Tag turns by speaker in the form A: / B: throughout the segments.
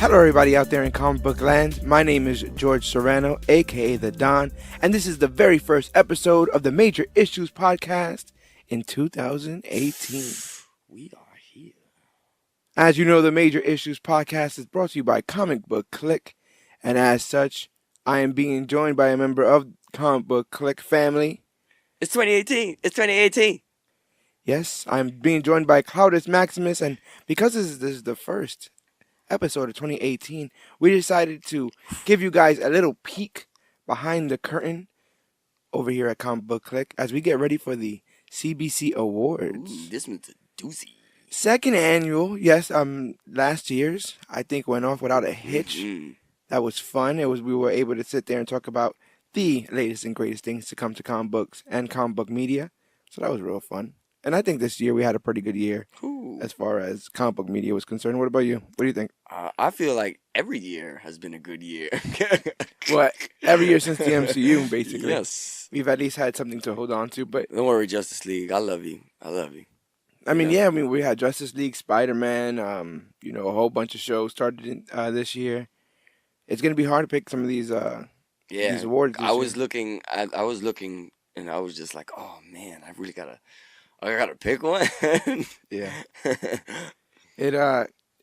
A: Hello, everybody out there in comic book land. My name is George Serrano, aka The Don, and this is the very first episode of the Major Issues podcast in 2018.
B: We are here.
A: As you know, the Major Issues podcast is brought to you by ComicBook Clique, and as such, I am being joined by a member of Comic Book Clique family.
B: It's 2018. It's 2018.
A: Yes, I'm being joined by Cloudus Maximus, and because this is the first episode of 2018, we decided to give you guys a little peek behind the curtain over here at Comic Book Clique as we get ready for the CBC Awards.
B: Ooh, this one's a doozy.
A: Second annual, yes. Last year's I think went off without a hitch.
B: Mm-hmm.
A: That was fun. We were able to sit there and talk about the latest and greatest things to come to comic books and comic book media. So that was real fun. And I think this year we had a pretty good year as far as comic book media was concerned. What about you? What do you think?
B: I feel like every year has been a good year.
A: What? Every year since the MCU, basically.
B: Yes.
A: We've at least had something to hold on to. But
B: Don't worry, Justice League. I love you. I love you.
A: I mean, we had Justice League, Spider-Man, a whole bunch of shows started in, this year. It's going to be hard to pick some of these these awards this
B: I was
A: year.
B: looking, and I was just like, oh, man, I gotta pick one.
A: Yeah.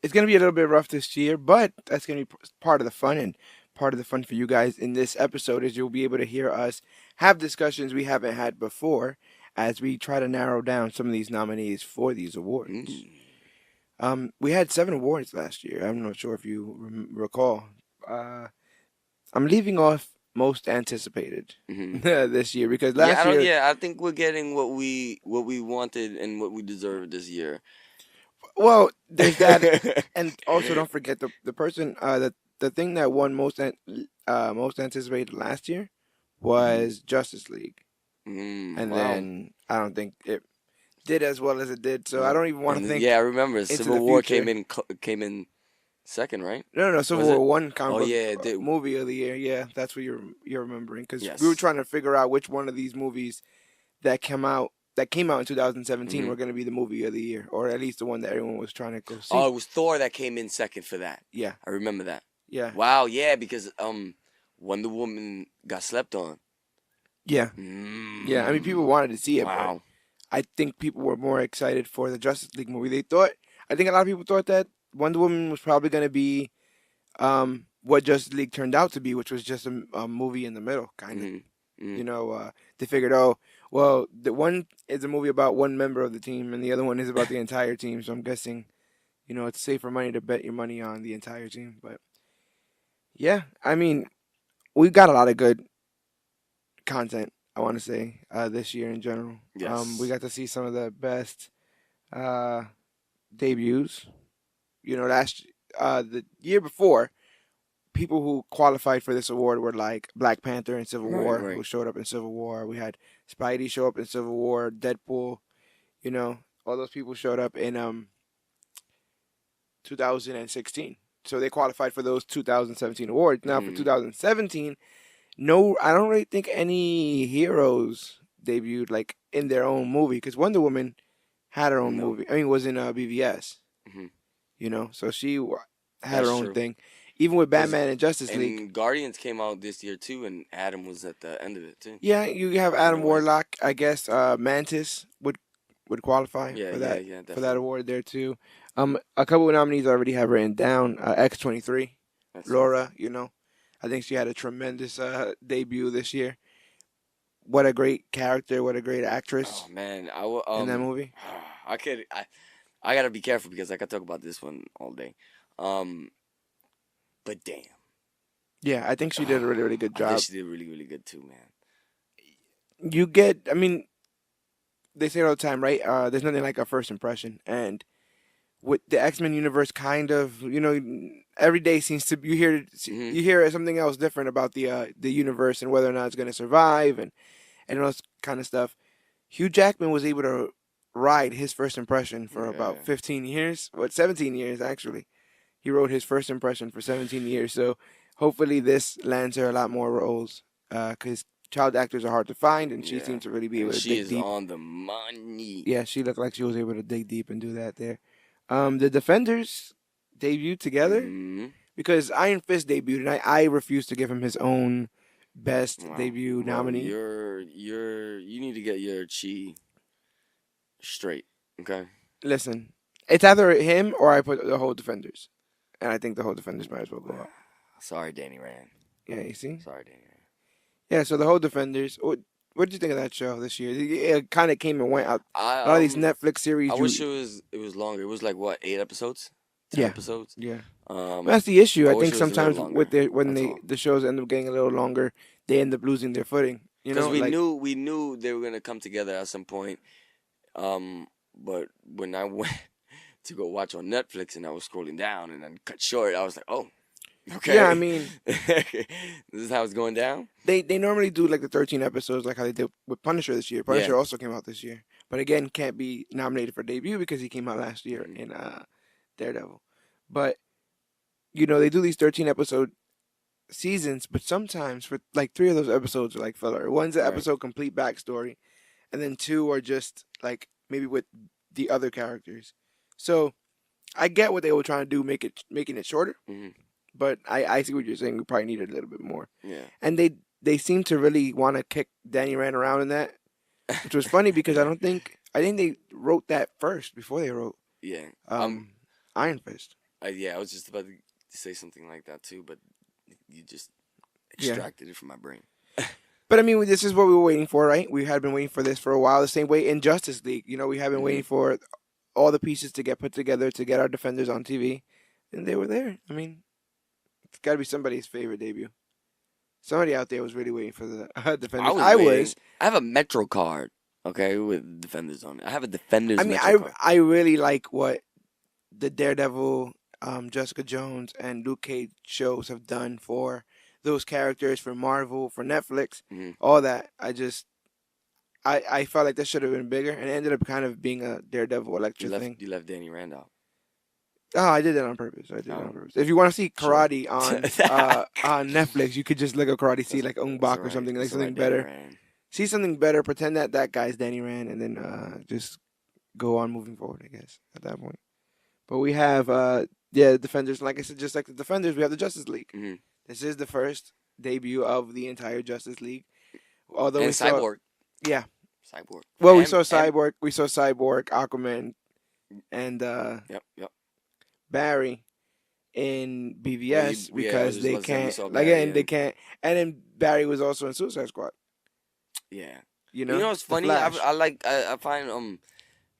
A: It's going to be a little bit rough this year, but that's going to be part of the fun. And part of the fun for you guys in this episode is you'll be able to hear us have discussions we haven't had before as we try to narrow down some of these nominees for these awards. We had 7 awards last year. I'm not sure if you recall. I'm leaving off most anticipated this year because last year.
B: I think we're getting what we wanted and what we deserved this year.
A: Well, there's that, and also don't forget the person the thing that won most anticipated last year was Justice League, and then I don't think it did as well as it did. So I don't even want to think.
B: Yeah, I remember Civil War came in second, right?
A: No, Civil War won
B: the
A: movie of the year. Yeah, that's what you're remembering because
B: Yes.
A: we were trying to figure out which one of these movies that came out in 2017 were going to be the movie of the year, or at least the one that everyone was trying to go see.
B: Oh, it was Thor that came in second for that.
A: Yeah,
B: I remember that.
A: Yeah.
B: Wow. Yeah, because Wonder Woman got slept on.
A: Yeah. Yeah. I mean, people wanted to see it.
B: Wow.
A: But I think people were more excited for the Justice League movie. I think a lot of people thought that Wonder Woman was probably going to be what Justice League turned out to be, which was just a movie in the middle, kind of. They figured, well, the one is a movie about one member of the team, and the other one is about the entire team. So I'm guessing, it's safer money to bet your money on the entire team. But yeah, I mean, we've got a lot of good content, I want to say, this year in general.
B: Yes.
A: We got to see some of the best debuts. The year before, people who qualified for this award were like Black Panther and Civil War, who showed up in Civil War. We had Spidey show up in Civil War, Deadpool, all those people showed up in 2016. So they qualified for those 2017 awards. Now for 2017, I don't really think any heroes debuted like in their own movie because Wonder Woman had her own movie. I mean, was in BVS. So she had her own thing. Even with Batman and Justice League.
B: And Guardians came out this year too, and Adam was at the end of it too.
A: Yeah, you have Adam Warlock. I guess Mantis would qualify for that award there too. A couple of nominees I already have written down. X-23, Laura. I think she had a tremendous debut this year. What a great character! What a great actress!
B: Oh man,
A: in that movie.
B: I gotta be careful because I could talk about this one all day. But damn.
A: Yeah, I think she did a really, really good job.
B: I think she did really, really good too,
A: man. They say it all the time, right? There's nothing like a first impression. And with the X-Men universe, kind of, every day seems to, you hear something else different about the universe and whether or not it's going to survive and all this kind of stuff. Hugh Jackman was able to ride his first impression for about 15 years. 17 years, actually. He wrote his first impression for 17 years. So hopefully this lands her a lot more roles because child actors are hard to find, and she seems to really be able to dig deep.
B: She is on the money.
A: Yeah, she looked like she was able to dig deep and do that there. The Defenders debuted together. because Iron Fist debuted, and I refuse to give him his own best
B: Wow.
A: debut
B: Bro,
A: nominee.
B: you need to get your chi straight. Okay.
A: Listen, it's either him or I put the whole Defenders, and I think the whole Defenders might as well go up.
B: Sorry, Danny Rand.
A: Yeah, you see.
B: Sorry, Danny Rand.
A: Yeah, so the whole Defenders. What did you think of that show this year? It kind of came and went out.
B: I
A: A lot of these Netflix series.
B: I wish it was longer. It was like what, 8 episodes, 10
A: Yeah,
B: episodes.
A: yeah.
B: Um,
A: That's the issue.
B: I
A: I
B: wish
A: think
B: it was a little
A: sometimes
B: longer.
A: when
B: That's all.
A: the shows end up getting a little longer, they end up losing their footing. You
B: Because
A: know, like
B: we knew they were gonna come together at some point. But when I went to go watch on Netflix and I was scrolling down and then cut short, I was like, oh, okay.
A: yeah. I mean,
B: This is how it's going down.
A: they normally do like the 13 episodes, like how they did with Punisher this year. Punisher
B: Yeah.
A: also came out this year, but again, can't be nominated for debut because he came out last year
B: Mhm.
A: in Daredevil. But you know, they do these 13 episode seasons, but sometimes for like 3 of those episodes are like filler. One's an
B: Right.
A: episode complete backstory, and then 2 are just like maybe with the other characters. So I get what they were trying to do, making it shorter,
B: Mhm.
A: but I see what you're saying. We probably needed a little bit more,
B: Yeah.
A: and they seem to really want to kick Danny Rand around in that, which was funny because
B: Yeah.
A: I think they wrote that first before they wrote
B: Yeah.
A: Iron Fist.
B: Yeah. I was just about to say something like that too, but you just
A: Yeah.
B: extracted it from my brain.
A: But I mean, this is what we were waiting for, right? We had been waiting for this for a while. The same way in Justice League, you know, we have been waiting for all the pieces to get put together to get our Defenders on TV, and they were there. I mean, it's got to be somebody's favorite debut. Somebody out there was really waiting for the Defenders.
B: I was. I have a Metro card, okay, with Defenders on it. I have a Defenders
A: I mean,
B: Metro card.
A: I really like what the Daredevil, Jessica Jones, and Luke Cage shows have done for those characters, for Marvel, for Netflix,
B: Mhm.
A: all that. I felt like that should have been bigger, and it ended up kind of being a Daredevil Electra thing.
B: You left Danny Rand out.
A: Oh, I did that on purpose. I did that
B: Oh.
A: on purpose. If you want to see
B: Sure.
A: karate on Netflix, you could just look at karate, see like Ong Bak or something, like something better. See something better, pretend that guy's Danny Rand, and then just go on moving forward, I guess, at that point. But we have Defenders. Like I said, just like the Defenders, we have the Justice League.
B: Mhm.
A: This is the first debut of the entire Justice League. Although
B: And
A: we saw,
B: Cyborg.
A: yeah.
B: Cyborg.
A: Well, we
B: And-
A: saw Cyborg, Aquaman, and
B: Yep.
A: Barry in BVS
B: Well, yeah,
A: because
B: I
A: they
B: was about to say, we
A: can't.
B: saw
A: Like,
B: Barry
A: again, they
B: in-
A: can't. And then Barry was also in Suicide Squad.
B: Yeah.
A: You know
B: what's
A: The
B: funny? I
A: Flash.
B: I find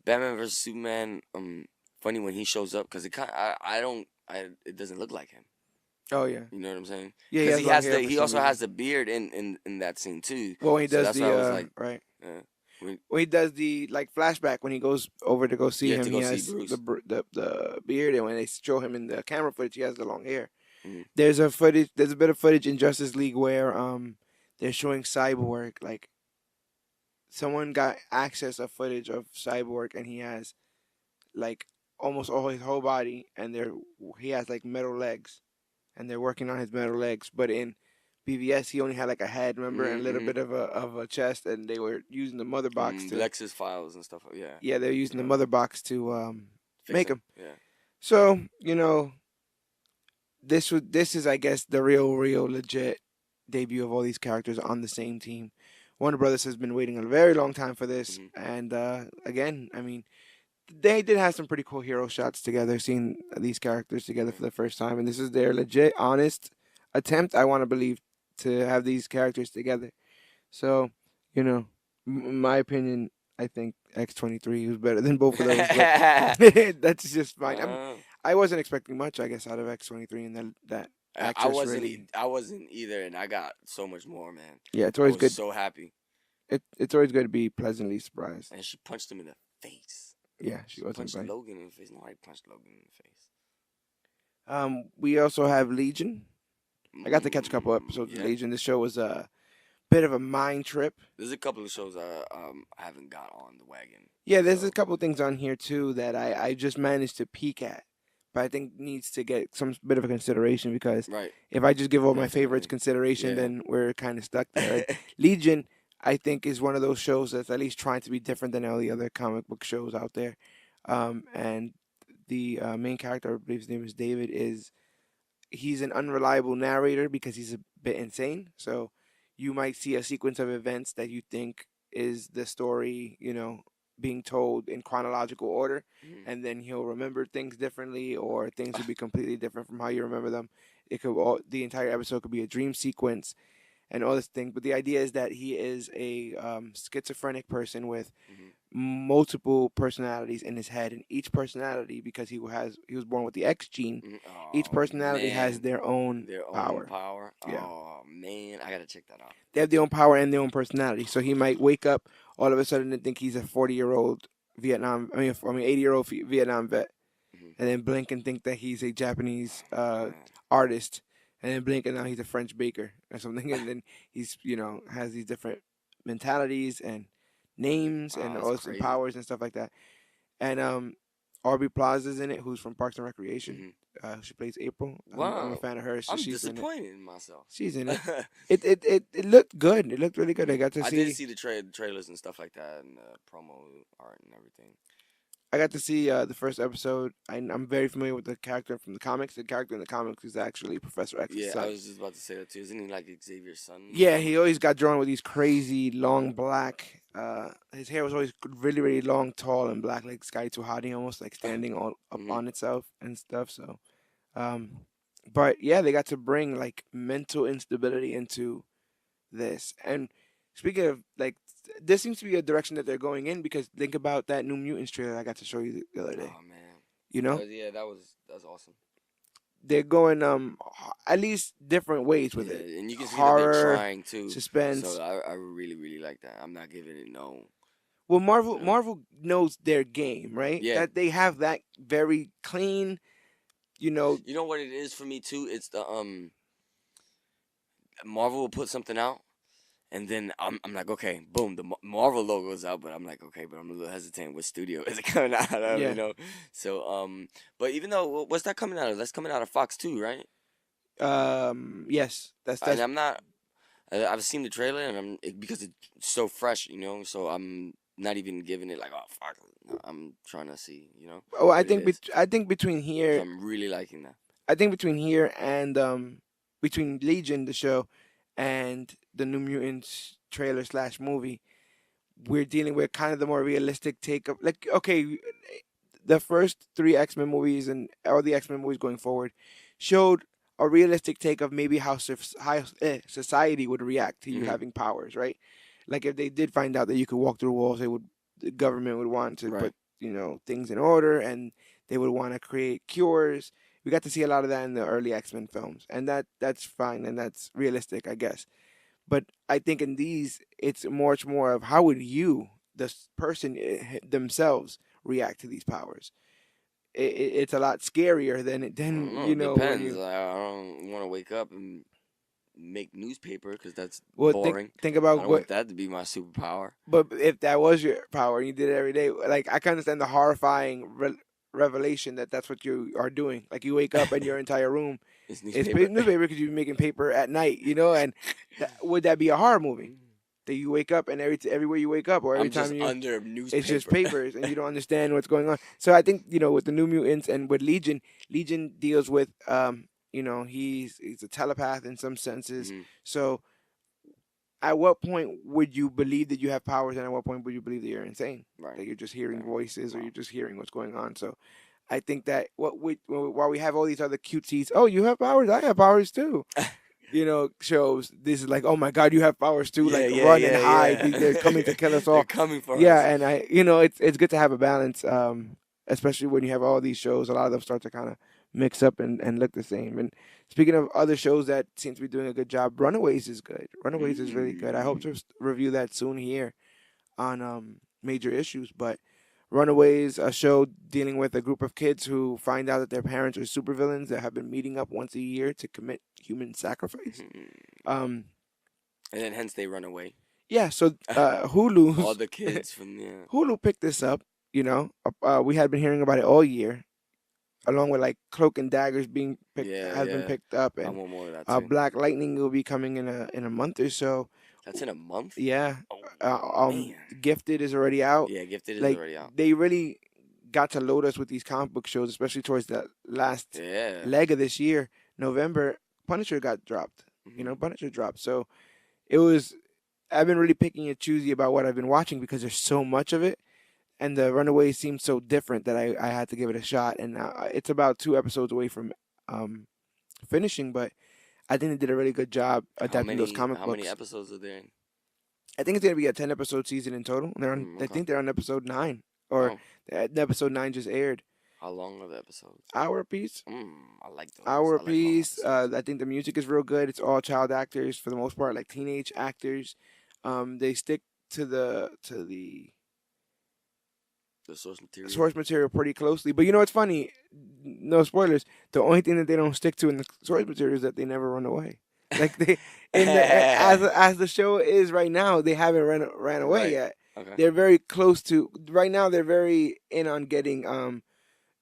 B: Batman versus Superman funny when he shows up because it doesn't look like him.
A: Oh yeah.
B: You know what I'm saying?
A: Yeah,
B: Because
A: he
B: he
A: has
B: has
A: long hair for
B: he
A: some
B: also
A: reason.
B: has the beard in that scene too.
A: Well, when he
B: So
A: does
B: that's
A: the
B: why I was like,
A: right.
B: when-
A: When he does the like flashback when he goes over to go see
B: Yeah,
A: him,
B: to
A: he
B: go see
A: has
B: Bruce.
A: the beard, and when they show him in the camera footage, he has the long hair.
B: Mhm.
A: There's a bit of footage in Justice League where they're showing Cyborg, like someone got access of footage of Cyborg, and he has like almost all his whole body, and he has like metal legs, and they're working on his metal legs. But in BVS, he only had like a head, remember, and a little bit of a chest, and they were using the mother box to
B: Lexus files and stuff. Yeah.
A: yeah, they're using the mother box to
B: Fix
A: make him.
B: Yeah.
A: So you know, this is I guess the real legit debut of all these characters on the same team. Warner Brothers has been waiting a very long time for this, and again, I mean, they did have some pretty cool hero shots together, seeing these characters together for the first time, and this is their legit, honest attempt. I want to believe to have these characters together. So, you know, my opinion, I think X-23 was better than both of those. But that's just fine. I wasn't expecting much, I guess, out of X-23 and that actress.
B: I wasn't either, and I got so much more, man.
A: Yeah, it's
B: I
A: always
B: was
A: good.
B: so happy.
A: It's always good to be pleasantly surprised.
B: And she punched him in the face.
A: Yeah, she wasn't
B: punched
A: right.
B: Logan in the face. Nobody punched Logan in the face.
A: We also have Legion. I got to catch a couple episodes of Legion. This show was a bit of a mind trip.
B: There's a couple of shows I haven't got on the wagon.
A: Yeah, there's a couple of things on here too that I just managed to peek at, but I think needs to get some bit of a consideration because if I just give all my favorites consideration, then we're kind of stuck there. Right? Legion, I think, is one of those shows that's at least trying to be different than all the other comic book shows out there, and the main character, I believe his name is David, is he's an unreliable narrator because he's a bit insane. So you might see a sequence of events that you think is the story, being told in chronological order,
B: Mhm.
A: and then he'll remember things differently, or things will be completely different from how you remember them. The entire episode could be a dream sequence and all this thing. But the idea is that he is a schizophrenic person with
B: Mhm.
A: multiple personalities in his head, and each personality, because he was born with the X gene,
B: Mhm.
A: each
B: Oh
A: personality has
B: man,
A: their own
B: their own
A: power.
B: power.
A: Yeah,
B: Oh man, I gotta check that out.
A: they have their own power and their own personality. So he might wake up all of a sudden and think he's a 40-year-old Vietnam. I mean 80-year-old Vietnam vet,
B: Mhm.
A: and then blink and think that he's a Japanese
B: Man.
A: artist, and then blink and now he's a French baker or something, and then he's has these different mentalities and names
B: Wow,
A: and
B: that's
A: all this and
B: crazy.
A: powers and stuff like that. And Aubrey Plaza's in it, who's from Parks and Recreation.
B: Mhm.
A: She plays April. I'm a
B: Wow,
A: fan of hers, so
B: I'm
A: she's in it.
B: disappointed in myself.
A: She's in it. It looked good. It looked really good. I got to
B: I did
A: see.
B: see the trailers and stuff like that, and the promo art and everything.
A: The first episode. I'm very familiar with the character from the comics. The character in the comics is actually Professor X's
B: Yeah, I
A: son.
B: was just about to say that too. Isn't he like Xavier's son in the
A: Yeah, he
B: comics?
A: always got drawn with these crazy long black. His hair was always really, really long, tall, and black, like Sky Tuhati, almost like standing all up
B: Mhm.
A: on itself and stuff. So, um, but yeah, they got to bring like mental instability into this. And speaking of like, this seems to be a direction that they're going in, because think about that New Mutants trailer I got to show you the other day.
B: Oh man.
A: You know,
B: Yeah, that's awesome.
A: they're going at least different ways with it.
B: Yeah, and you can see that they're
A: Horror,
B: trying too.
A: suspense.
B: So I really really like that. I'm not giving it no.
A: Well, Marvel
B: No.
A: Marvel knows their game, right?
B: Yeah.
A: That they have that very clean, you know.
B: You know what it is for me too? It's the Marvel will put something out, and then I'm like, okay, boom, the Marvel logo is out, but I'm like, okay, but I'm a little hesitant. What studio is it coming out of?
A: Yeah.
B: So but even though what's that coming out of? That's coming out of Fox too, right?
A: Yes, that's
B: And
A: that's
B: I'm not. I've seen the trailer, and because it's so fresh, So I'm not even giving it like, oh fuck. No, I'm trying to see,
A: Oh,
B: what it is.
A: I think between
B: 'Cause
A: here,
B: I'm really liking that.
A: I think between here and between Legion the show and the New Mutants trailer slash movie, we're dealing with kind of the more realistic take of, like, okay, the first three X-Men movies and all the X-Men movies going forward showed a realistic take of maybe how society would react to you
B: Hmm.
A: having powers, right? Like if they did find out that you could walk through walls, the government would want to
B: Right.
A: put things in order, and they would want to create cures. We got to see a lot of that in the early X-Men films, and that's fine and that's realistic, I guess. But I think in these, it's much more of how would you, the person themselves, react to these powers. It's a lot scarier
B: I don't
A: than
B: know. It
A: when
B: depends.
A: you.
B: I don't want to wake up and make newspaper because that's
A: Well,
B: boring.
A: think
B: I
A: about
B: don't
A: what.
B: want that to be my superpower.
A: But if that was your power and you did it every day, like I can understand the horrifying revelation that that's what you are doing. Like you wake up and your entire room
B: It's
A: is
B: newspaper.
A: newspaper because you're making paper at night, and would that be a horror movie? That you wake up and everywhere you wake up or every
B: I'm
A: time
B: just under newspaper.
A: it's just papers and you don't understand what's going on. So I think with the New Mutants and with Legion deals with he's a telepath in some senses.
B: Mhm.
A: So at what point would you believe that you have powers, and at what point would you believe that you're insane?
B: Right.
A: That you're just hearing
B: Right.
A: voices or
B: Wow.
A: you're just hearing what's going on. So I think that while we have all these other cutesies, oh, you have powers, I have powers too. Shows this is like, oh my God, you have powers too. Like run and hide.
B: Yeah.
A: They're coming to kill us all.
B: They're coming for us.
A: Yeah, and it's good to have a balance, especially when you have all these shows. A lot of them start to kind of mix up and look the same. And speaking of other shows that seem to be doing a good job, Runaways is good. Runaways is really good. I hope to review that soon here on Major Issues. But Runaways, a show dealing with a group of kids who find out that their parents are supervillains that have been meeting up once a year to commit human sacrifice.
B: And then hence they run away.
A: Yeah, so Hulu,
B: All the kids from
A: Hulu picked this up. We had been hearing about it all year, along with like Cloak and Daggers being been picked up,
B: I
A: and
B: want more of that too.
A: Black Lightning will be coming in a month or so.
B: That's in a month.
A: Yeah,
B: Man.
A: Gifted is already out.
B: Yeah, Gifted is
A: Like
B: already out.
A: they really got to load us with these comic book shows, especially towards the last
B: Yeah.
A: leg of this year. November, Punisher got dropped.
B: Mm-hmm.
A: Punisher dropped. So it was. I've been really picking and choosy about what I've been watching because there's so much of it, and the Runaways seemed so different that I had to give it a shot. And it's about 2 episodes away from um, finishing, but I think they did a really good job adapting those comic
B: How many
A: books.
B: episodes are there?
A: I think it's gonna be a 10 episode season in total. They're on. I
B: Okay.
A: think they're on episode 9, or
B: Oh,
A: episode 9 just aired.
B: how long are the episodes?
A: Hour apiece.
B: I like those.
A: Hour
B: I like long
A: apiece.
B: episodes.
A: I think the music is real good. It's all child actors for the most part, like teenage actors. They stick to the
B: The source material.
A: source material pretty closely. But you know what's funny? No spoilers. The only thing that they don't stick to in the source material is that they never run away. Like they in the as the show is right now, they haven't ran away
B: Right.
A: yet.
B: Okay.
A: They're very close to right now. They're very in on getting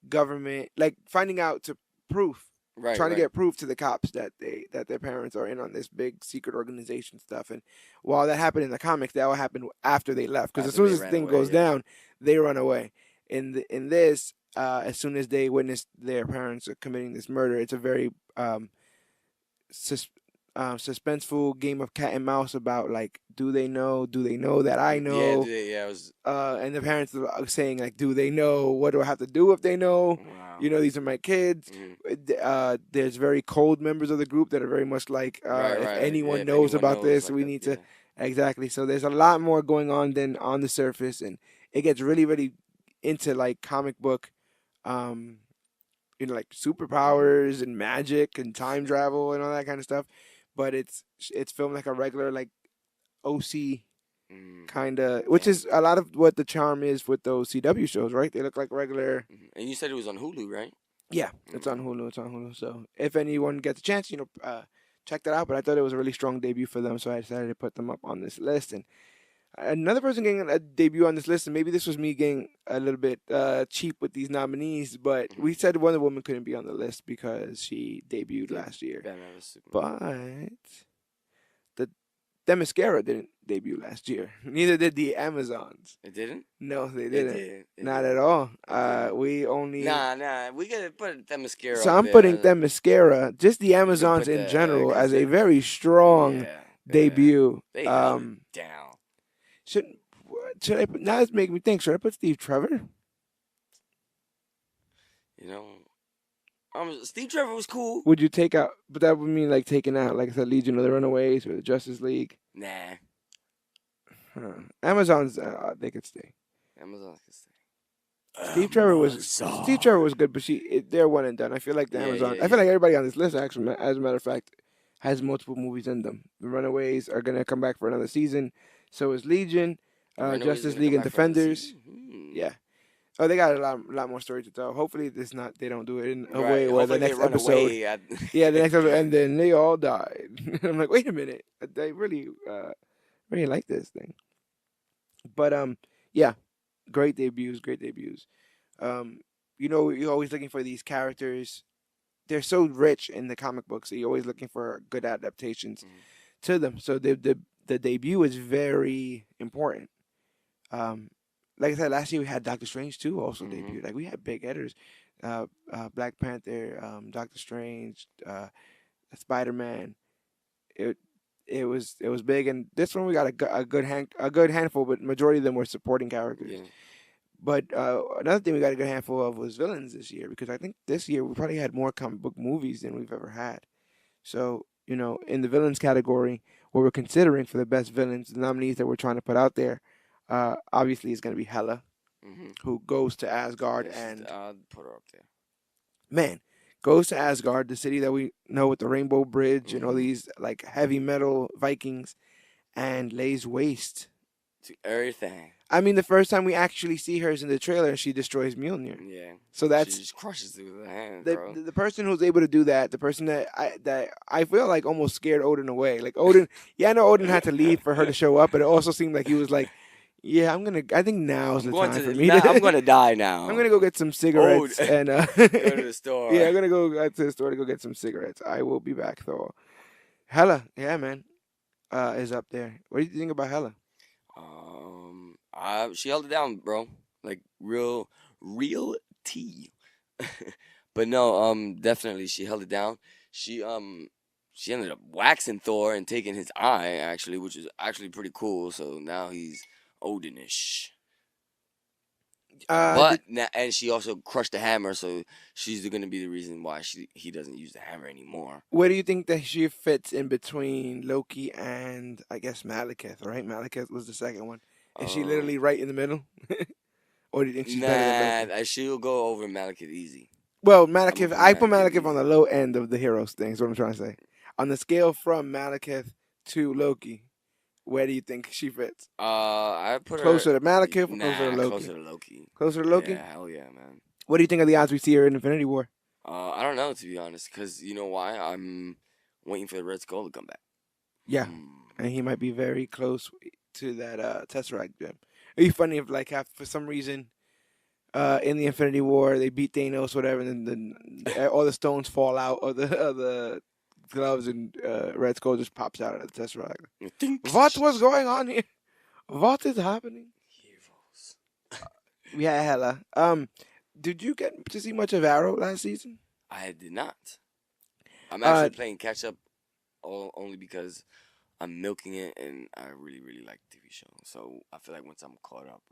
A: government, like finding out to proof,
B: Right.
A: trying to
B: Right.
A: get proof to the cops that their parents are in on this big secret organization stuff. And while that happened in the comics, that all happened after they left. Because as
B: After
A: soon
B: they
A: as the
B: ran
A: thing
B: away,
A: goes
B: yeah.
A: down, they run away. In this, as soon as they witness their parents are committing this murder, it's a very sus- suspenseful game of cat and mouse about like, do they know? Do they know that I
B: Yeah.
A: know?
B: Yeah. It was.
A: And the parents are saying like, do they know? What do I have to do if they know?
B: Wow.
A: These are my kids. There's very cold members of the group that are very much like,
B: Right.
A: if
B: Right.
A: anyone
B: If
A: knows
B: anyone
A: about
B: knows
A: this,
B: like
A: we
B: that,
A: need
B: yeah.
A: to exactly. So there's a lot more going on than on the surface, and it gets really, really into like comic book, um, like superpowers and magic and time travel and all that kind of stuff. But it's filmed like a regular like OC kind of, which
B: Yeah.
A: is a lot of what the charm is with those CW shows, right? They look like regular.
B: And you said it was on Hulu, right?
A: Yeah, it's on Hulu. It's on Hulu. So if anyone gets a chance, check that out. But I thought it was a really strong debut for them, so I decided to put them up on this list. And another person getting a debut on this list, and maybe this was me getting a little bit cheap with these nominees, but we said Wonder Woman couldn't be on the list because she debuted last year.
B: Batman vs Superman.
A: But the Themyscira didn't debut last year. Neither did the Amazons.
B: It didn't.
A: No, they
B: It
A: didn't.
B: did.
A: Not at all.
B: didn't.
A: We only.
B: Nah. We gotta put Themyscira.
A: So
B: up
A: I'm
B: there.
A: putting Themyscira, just the Amazons
B: put
A: in
B: that,
A: general,
B: 'cause
A: as a
B: they-
A: very strong
B: Yeah.
A: debut.
B: They held it down.
A: Should I put, now it's making me think, should I put Steve Trevor?
B: Steve Trevor was cool.
A: Would you take out, but that would mean like taking out, like I said, Legion of the Runaways or the Justice League.
B: Nah.
A: Amazons, they could stay.
B: Amazon can stay.
A: Steve Trevor was good, but they're one and done. I feel like the Amazon. I feel like everybody on this list, actually, as a matter of fact, has multiple movies in them. The Runaways are gonna come back for another season. So is Legion, Justice League, and Defenders. Yeah. Oh, they got a lot more story to tell. Hopefully, they don't do it in a way where the next episode. Yeah, the next episode, and then they all died. I'm like, wait a minute, they really like this thing. But yeah, great debuts. You're always looking for these characters. They're so rich in the comic books. So you're always looking for good adaptations to them. So the debut is very important. Like I said, last year we had Doctor Strange too also debuted. Like we had big editors, Black Panther, Doctor Strange, Spider-Man. It was big, and this one we got a good handful, but majority of them were supporting characters.
B: Yeah.
A: But another thing we got a good handful of was villains this year, because I think this year we probably had more comic book movies than we've ever had. So in the villains category, what we're considering for the best villains, the nominees that we're trying to put out there, obviously is going to be Hela, who goes to Asgard, and
B: I'll put her up there.
A: Man, goes to Asgard, the city that we know with the Rainbow Bridge and all these like heavy metal Vikings, and lays waste
B: to everything.
A: I mean, the first time we actually see her is in the trailer, and she destroys Mjolnir.
B: Yeah.
A: So that's
B: she just crushes it with her hand,
A: the,
B: bro.
A: the person who's able to do that. The person that I feel like almost scared Odin away. Like Odin, I know Odin had to leave for her to show up, but it also seemed like he was like, "Yeah, I think now's the time for me.
B: I'm gonna die now.
A: I'm gonna go get some cigarettes and
B: go to the store.
A: Yeah, I'm gonna go to the store to go get some cigarettes. I will be back though." Hela, yeah, man, is up there. What do you think about Hela?
B: She held it down, bro. Like real tea. But no, definitely she held it down. she she ended up waxing Thor and taking his eye actually, which is actually pretty cool. So now he's Odinish.
A: Did,
B: But now, and she also crushed the hammer, so she's gonna be the reason why he doesn't use the hammer anymore.
A: where do you think that she fits in between Loki and I guess Malekith? Right, Malekith was the second one. Is she
B: Um,
A: literally right in the middle, or do you think she's better than Loki?
B: nah, she'll go over Malekith easy.
A: Well,
B: I'm gonna
A: Malekith,
B: put
A: I put
B: Malekith
A: Malekith on the
B: easy.
A: low end of the heroes thing. Is what I'm trying to say. On the scale from Malekith to Loki, where do you think she fits?
B: I put her
A: Closer to Malekith or closer to
B: closer
A: Loki?
B: to Loki.
A: Closer to Loki.
B: Yeah, hell yeah, man.
A: What do you think of the odds we see her in Infinity War?
B: I don't know to be honest, cause you know why? I'm waiting for the Red Skull to come back.
A: Yeah,
B: Hmm.
A: and he might be very close to that Tesseract gem. It'd be funny if, like, for some reason, in the Infinity War they beat Thanos, whatever, and then all the stones fall out of the gloves, and Red Skull just pops out of the Tesseract.
B: Think
A: What was going on here? What is happening?
B: heroes.
A: Yeah, hella. Did you get to see much of Arrow last season?
B: I did not. I'm
A: Uh,
B: actually playing catch up, only because I'm milking it, and I really, really like the TV show. So I feel like once I'm caught up,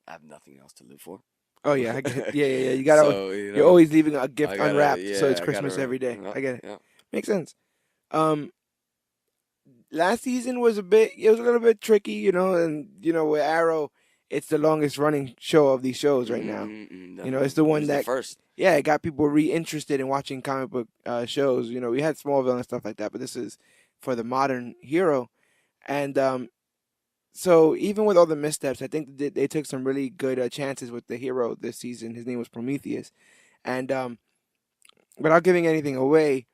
B: I have nothing else to live for.
A: oh yeah, I get. Yeah, yeah, yeah. You gotta.
B: So
A: You're always leaving a gift
B: I gotta,
A: unwrapped, so
B: yeah,
A: it's
B: I
A: Christmas
B: gotta,
A: every day.
B: yeah,
A: I get it.
B: yeah.
A: Makes sense. Um, last season was it was a little bit tricky, and with Arrow, it's the longest running show of these shows right now. It's the
B: It
A: one
B: was the
A: that,
B: first.
A: yeah, it got people re-interested in watching comic book shows. We had Smallville and stuff like that, but this is for the modern hero. And so even with all the missteps, I think that they took some really good chances with the hero this season. His name was Prometheus. And without giving anything away,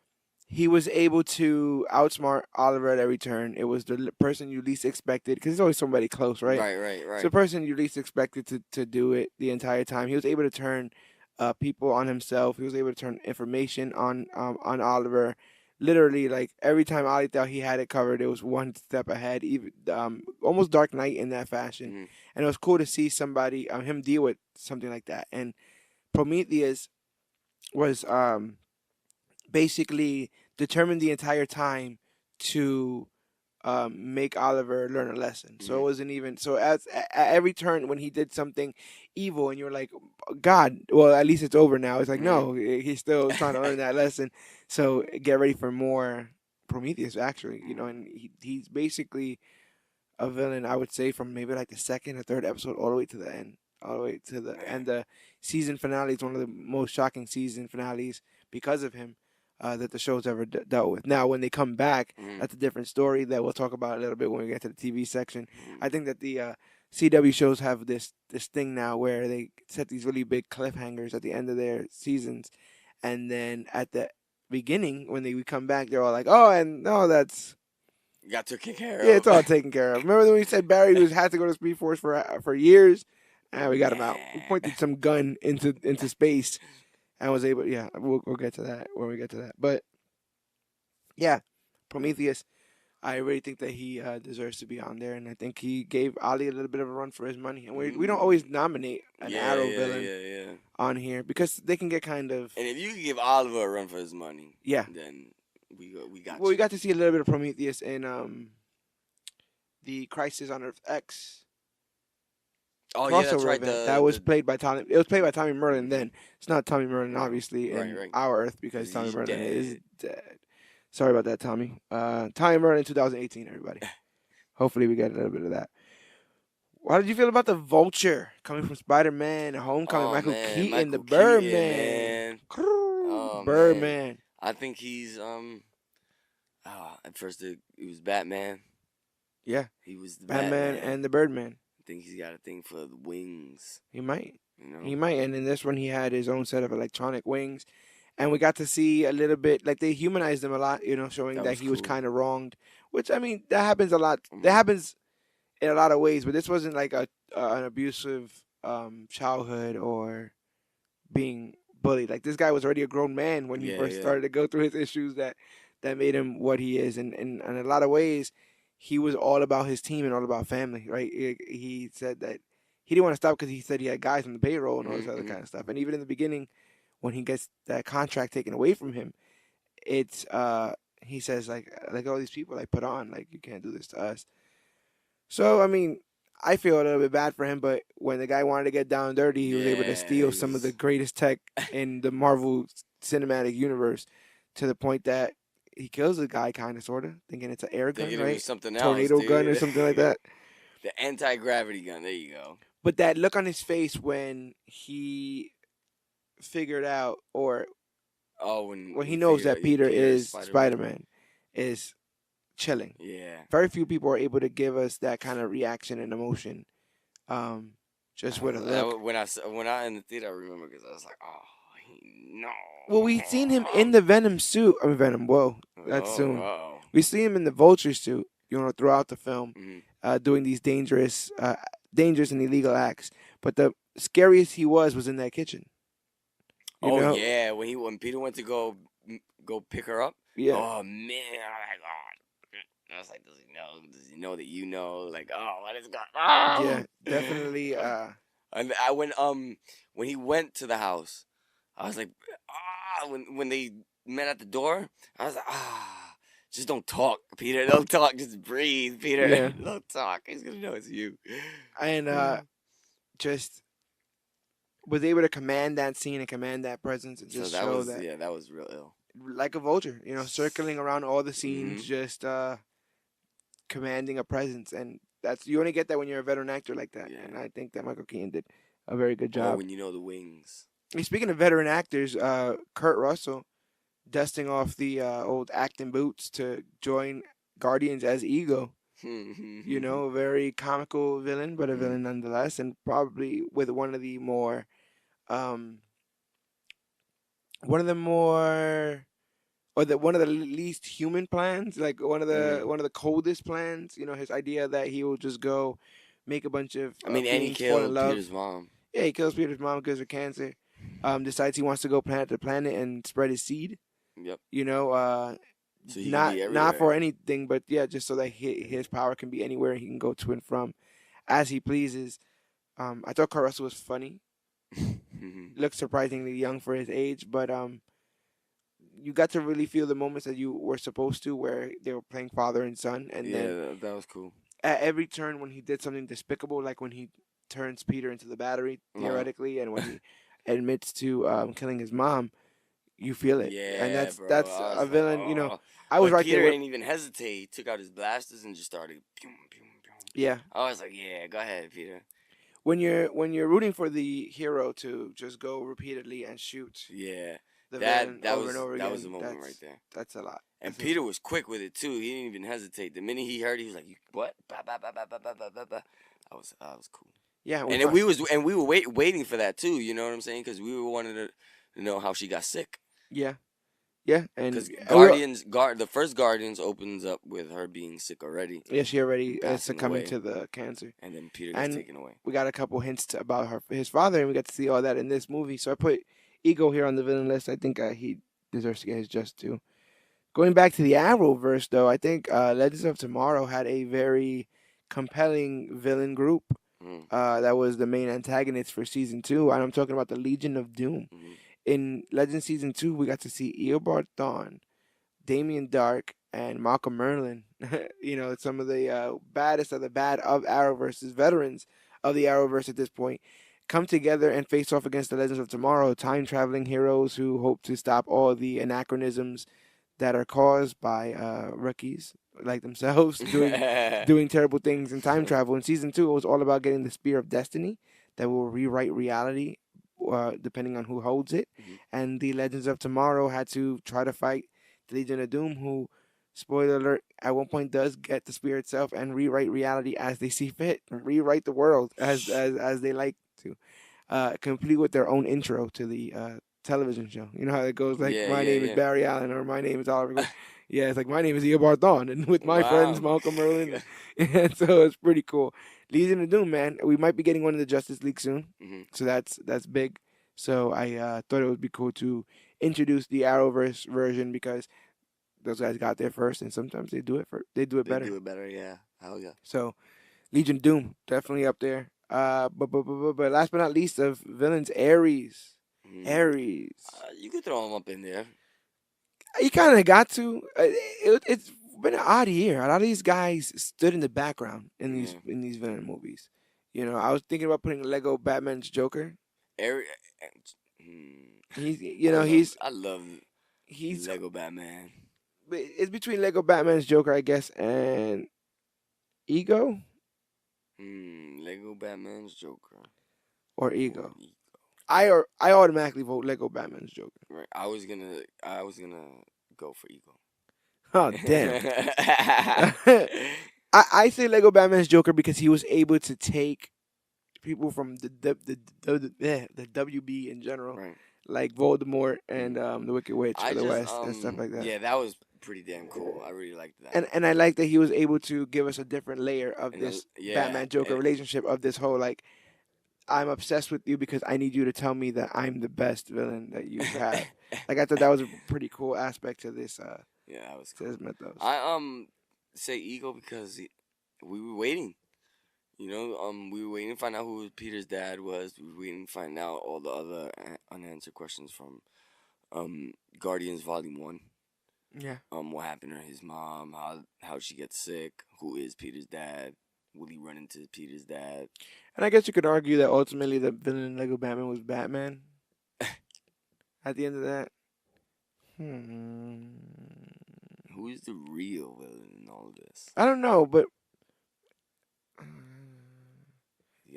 A: he was able to outsmart Oliver at every turn. It was the person you least expected, because there's always somebody close, right?
B: Right, right,
A: It's
B: right.
A: the person you least expected to do it the entire time. He was able to turn people on himself. He was able to turn information on Oliver. Literally, like every time Ollie thought he had it covered, it was one step ahead. Even almost Dark Knight in that fashion,
B: Hmm.
A: and it was cool to see somebody him deal with something like that. And Prometheus was basically determined the entire time to make Oliver learn a lesson. So it
B: Hmm.
A: wasn't even so at every turn when he did something evil, and you're like, God, well, at least it's over now. It's like,
B: Hmm.
A: no, he's still trying to learn that lesson. So get ready for more Prometheus, actually. And he's basically a villain, I would say, from maybe like the second or third episode all the way to the end. All the way to the
B: Man.
A: end. The season finale is one of the most shocking season finales because of him that the show's ever dealt with. Now, when they come back,
B: Hmm.
A: that's a different story that we'll talk about a little bit when we get to the TV section.
B: Hmm.
A: I think that the CW shows have this thing now where they set these really big cliffhangers at the end of their seasons, and then at the beginning when we come back, they're all like, "Oh, and no, that's."
B: Got taken care
A: Yeah,
B: of.
A: it's all taken care of. Remember when we said Barry had to go to Speed Force for years? We got him out. We
B: Nah.
A: pointed some gun into space and was able. Yeah, we'll get to that when we get to that. But yeah, Prometheus. I really think that he deserves to be on there, and I think he gave Ali a little bit of a run for his money. And we don't always nominate an
B: Yeah,
A: Arrow
B: yeah,
A: villain
B: yeah, yeah.
A: on here because they can get kind of
B: And if you could give Oliver a run for his money,
A: yeah.
B: then we got
A: Well, we
B: you.
A: got to see a little bit of Prometheus in the Crisis on Earth X
B: Oh yeah, that's
A: crossover
B: right.
A: event that was played by Tommy. It was played by Tommy Merlin.
B: Mhm.
A: Then it's not Tommy Merlin,
B: No.
A: obviously,
B: Right,
A: in
B: right.
A: our Earth because
B: 'Cause
A: Tommy
B: he's
A: Merlin is
B: dead.
A: dead. Sorry about that, Tommy. Tommy Merlin, 2018. Everybody. Hopefully, we get a little bit of that. How did you feel about the Vulture coming from Spider-Man, Homecoming,
B: Oh
A: Michael
B: man,
A: Keaton, the
B: Michael Keaton,
A: Birdman,
B: man.
A: the
B: Oh man,
A: Birdman?
B: I think he's at first it was Batman.
A: Yeah,
B: He was the
A: Batman
B: Batman.
A: and the Birdman.
B: I think he's got a thing for the wings.
A: He might.
B: You know.
A: He might. And in this one, he had his own set of electronic wings. And we got to see a little bit, like they humanized him a lot, showing
B: That
A: that
B: was
A: he was
B: cool.
A: kind of wronged. Which, I mean, that happens a lot. That
B: Mhm.
A: happens in a lot of ways, but this wasn't like an abusive childhood or being bullied. Like this guy was already a grown man when he
B: Yeah,
A: first
B: yeah.
A: started to go through his issues that made him what he is. And in a lot of ways, he was all about his team and all about family, right? He said that he didn't want to stop because he said he had guys on the payroll and all this other
B: Mhm.
A: kind of stuff. And even in the beginning, when he gets that contract taken away from him, it's he says like all these people I put on, like you can't do this to us. So I mean, I feel a little bit bad for him, but when the guy wanted to get down dirty, he was able to
B: Yeah,
A: steal
B: he
A: some of the
B: was.
A: greatest tech in the Marvel cinematic universe to the point that he kills the guy, kind of, sort of, thinking it's an air gun,
B: Thinking it was
A: right?
B: something else,
A: Tornado gun or
B: dude.
A: something like that.
B: The anti-gravity gun. There you go.
A: But that look on his face when he figured out, or
B: Oh,
A: when
B: when
A: he
B: he
A: knows
B: figured out
A: that
B: he's
A: Peter
B: Peter
A: is
B: Spider Man.
A: Spider Man, is chilling.
B: Yeah.
A: Very few people are able to give us that kind of reaction and emotion, just with a look.
B: When I in the theater, I remember because I was like, oh, no.
A: Well, we've seen him in the Venom suit. I mean, Venom. Whoa, that's
B: Oh,
A: soon.
B: oh.
A: We see him in the Vulture suit. Throughout the film,
B: Mhm.
A: doing these dangerous and illegal acts. But the scariest he was in that kitchen. You
B: Oh
A: know?
B: yeah, when Peter went to go pick her up.
A: Yeah.
B: Oh man, oh my god. I was like, does he know? Does he know that you know? Like, oh, what is going
A: Yeah,
B: on?
A: definitely.
B: And when he went to the house, I was like, when they met at the door, I was like, just don't talk, Peter. Don't talk. Just breathe, Peter.
A: Yeah.
B: Don't talk. He's gonna know it's you.
A: And just was able to command that scene and command that presence and
B: So
A: just
B: that
A: show
B: was
A: that,
B: that was real ill.
A: like a vulture, circling around all the scenes,
B: Mhm.
A: just commanding a presence. And you only get that when you're a veteran actor like that.
B: Yeah.
A: And I think that Michael Keaton did a very good
B: Oh,
A: job.
B: when you know the wings.
A: And speaking of veteran actors, Kurt Russell dusting off the old acting boots to join Guardians as Ego. A very comical villain, but a villain nonetheless, and probably with um, one of the least human plans, like one of the coldest plans. His idea that he will just go make a bunch of
B: I mean, and he
A: beings fall in
B: killed
A: love.
B: Peter's mom.
A: Yeah, he kills Peter's mom because of cancer. Decides he wants to go planet to planet and spread his seed.
B: Yep. So he can
A: Not
B: be
A: not for
B: everywhere.
A: anything, but yeah, just so that his power can be anywhere and he can go to and from as he pleases. I thought Kurt Russell was funny. Looked surprisingly young for his age, but you got to really feel the moments that you were supposed to, where they were playing father and son, and
B: Yeah,
A: then
B: that was cool.
A: at every turn when he did something despicable, like when he turns Peter into the battery theoretically, and when he admits to killing his mom, you feel it.
B: Yeah,
A: And that's
B: bro.
A: that's
B: I
A: a
B: was like,
A: villain.
B: oh.
A: I was
B: But
A: right there
B: Peter
A: with.
B: didn't even hesitate. He took out his blasters and just started. Pew, pew, pew.
A: Yeah.
B: I was like, yeah, go ahead, Peter.
A: When you're rooting for the hero to just go repeatedly and shoot
B: Yeah,
A: the villain
B: that
A: over
B: was
A: and over again,
B: that was the moment right there.
A: that's a lot.
B: And
A: That's
B: Peter was quick with it too. He didn't even hesitate. The minute he heard it, he was like, "What?" Bah, bah, bah, bah, bah, bah, bah, bah, bah. I was cool.
A: Yeah,
B: And then we were waiting for that too. You know what I'm saying? Because we were wanting to know how she got sick.
A: yeah, yeah, and
B: Because
A: we
B: the first Guardians opens up with her being sick already,
A: yeah, she already
B: passing
A: succumbing
B: away.
A: to the cancer,
B: and then Peter gets
A: and
B: taken away.
A: we got a couple hints about his father, and we got to see all that in this movie. So I put Ego here on the villain list. I think he deserves to get his just due. Going back to the Arrowverse, though, I think Legends of Tomorrow had a very compelling villain group. That was the main antagonist for season 2, and I'm talking about the Legion of Doom. In Legends season 2, we got to see Eobard Thawne, Damien Dark, and Malcolm Merlin. Some of the baddest of the bad of Arrowverse's veterans of the Arrowverse at this point come together and face off against the Legends of Tomorrow, time traveling heroes who hope to stop all the anachronisms that are caused by rookies like themselves doing terrible things in time travel. In season 2, it was all about getting the Spear of Destiny that will rewrite reality, depending on who holds it. And the Legends of Tomorrow had to try to fight the Legion of Doom, who, spoiler alert, at one point does get the Spear itself and rewrite reality as they see fit, rewrite the world as they like to, complete with their own intro to the television show. You know how it goes, like, my name is Barry Allen, or my name is Oliver. Yeah, it's like, my name is Eobard Thawne, and with my friends Malcolm Merlin. And so it's pretty cool. Legion of Doom, man. We might be getting one in the Justice League soon, so that's big. So I thought it would be cool to introduce the Arrowverse version, because those guys got there first, and sometimes they do it better.
B: They do it better, yeah. Hell yeah.
A: So Legion of Doom definitely up there. But last but not least of villains, Ares. Ares.
B: You could throw him up in there.
A: You kind of got to. It's been an odd year. A lot of these guys stood in the background in
B: Yeah.
A: these villain movies. You know, I was thinking about putting Lego Batman's Joker.
B: Every,
A: He's, you know, he's
B: I love
A: he's.
B: Lego Batman.
A: It's between Lego Batman's Joker, I guess, and Ego
B: Lego Batman's Joker.
A: or
B: Or
A: Ego.
B: Ego.
A: I automatically vote Lego Batman's Joker.
B: Right. I was gonna go for Ego.
A: Oh damn. I say Lego Batman's Joker because he was able to take people from the WB in general,
B: Right.
A: like Voldemort and the Wicked Witch
B: I
A: for the
B: just
A: West and stuff like that.
B: yeah, that was pretty damn cool. I really liked that.
A: And I like that he was able to give us a different layer of
B: And
A: this
B: yeah,
A: Batman Joker
B: and-
A: relationship of this whole like I'm obsessed with you because I need you to tell me that I'm the best villain that you have. Like I thought that was a pretty cool aspect to this
B: yeah, that was
A: to
B: cool.
A: this mythos.
B: I say Ego because we were waiting. You know, we were waiting to find out who Peter's dad was. We were waiting to find out all the other unanswered questions from Guardians Volume 1.
A: Yeah.
B: What happened to his mom? How she gets sick? Who is Peter's dad? Will he run into Peter's dad?
A: And I guess you could argue that ultimately the villain in Lego Batman was Batman. At the end of that.
B: Who is the real villain in all of this?
A: I don't know, but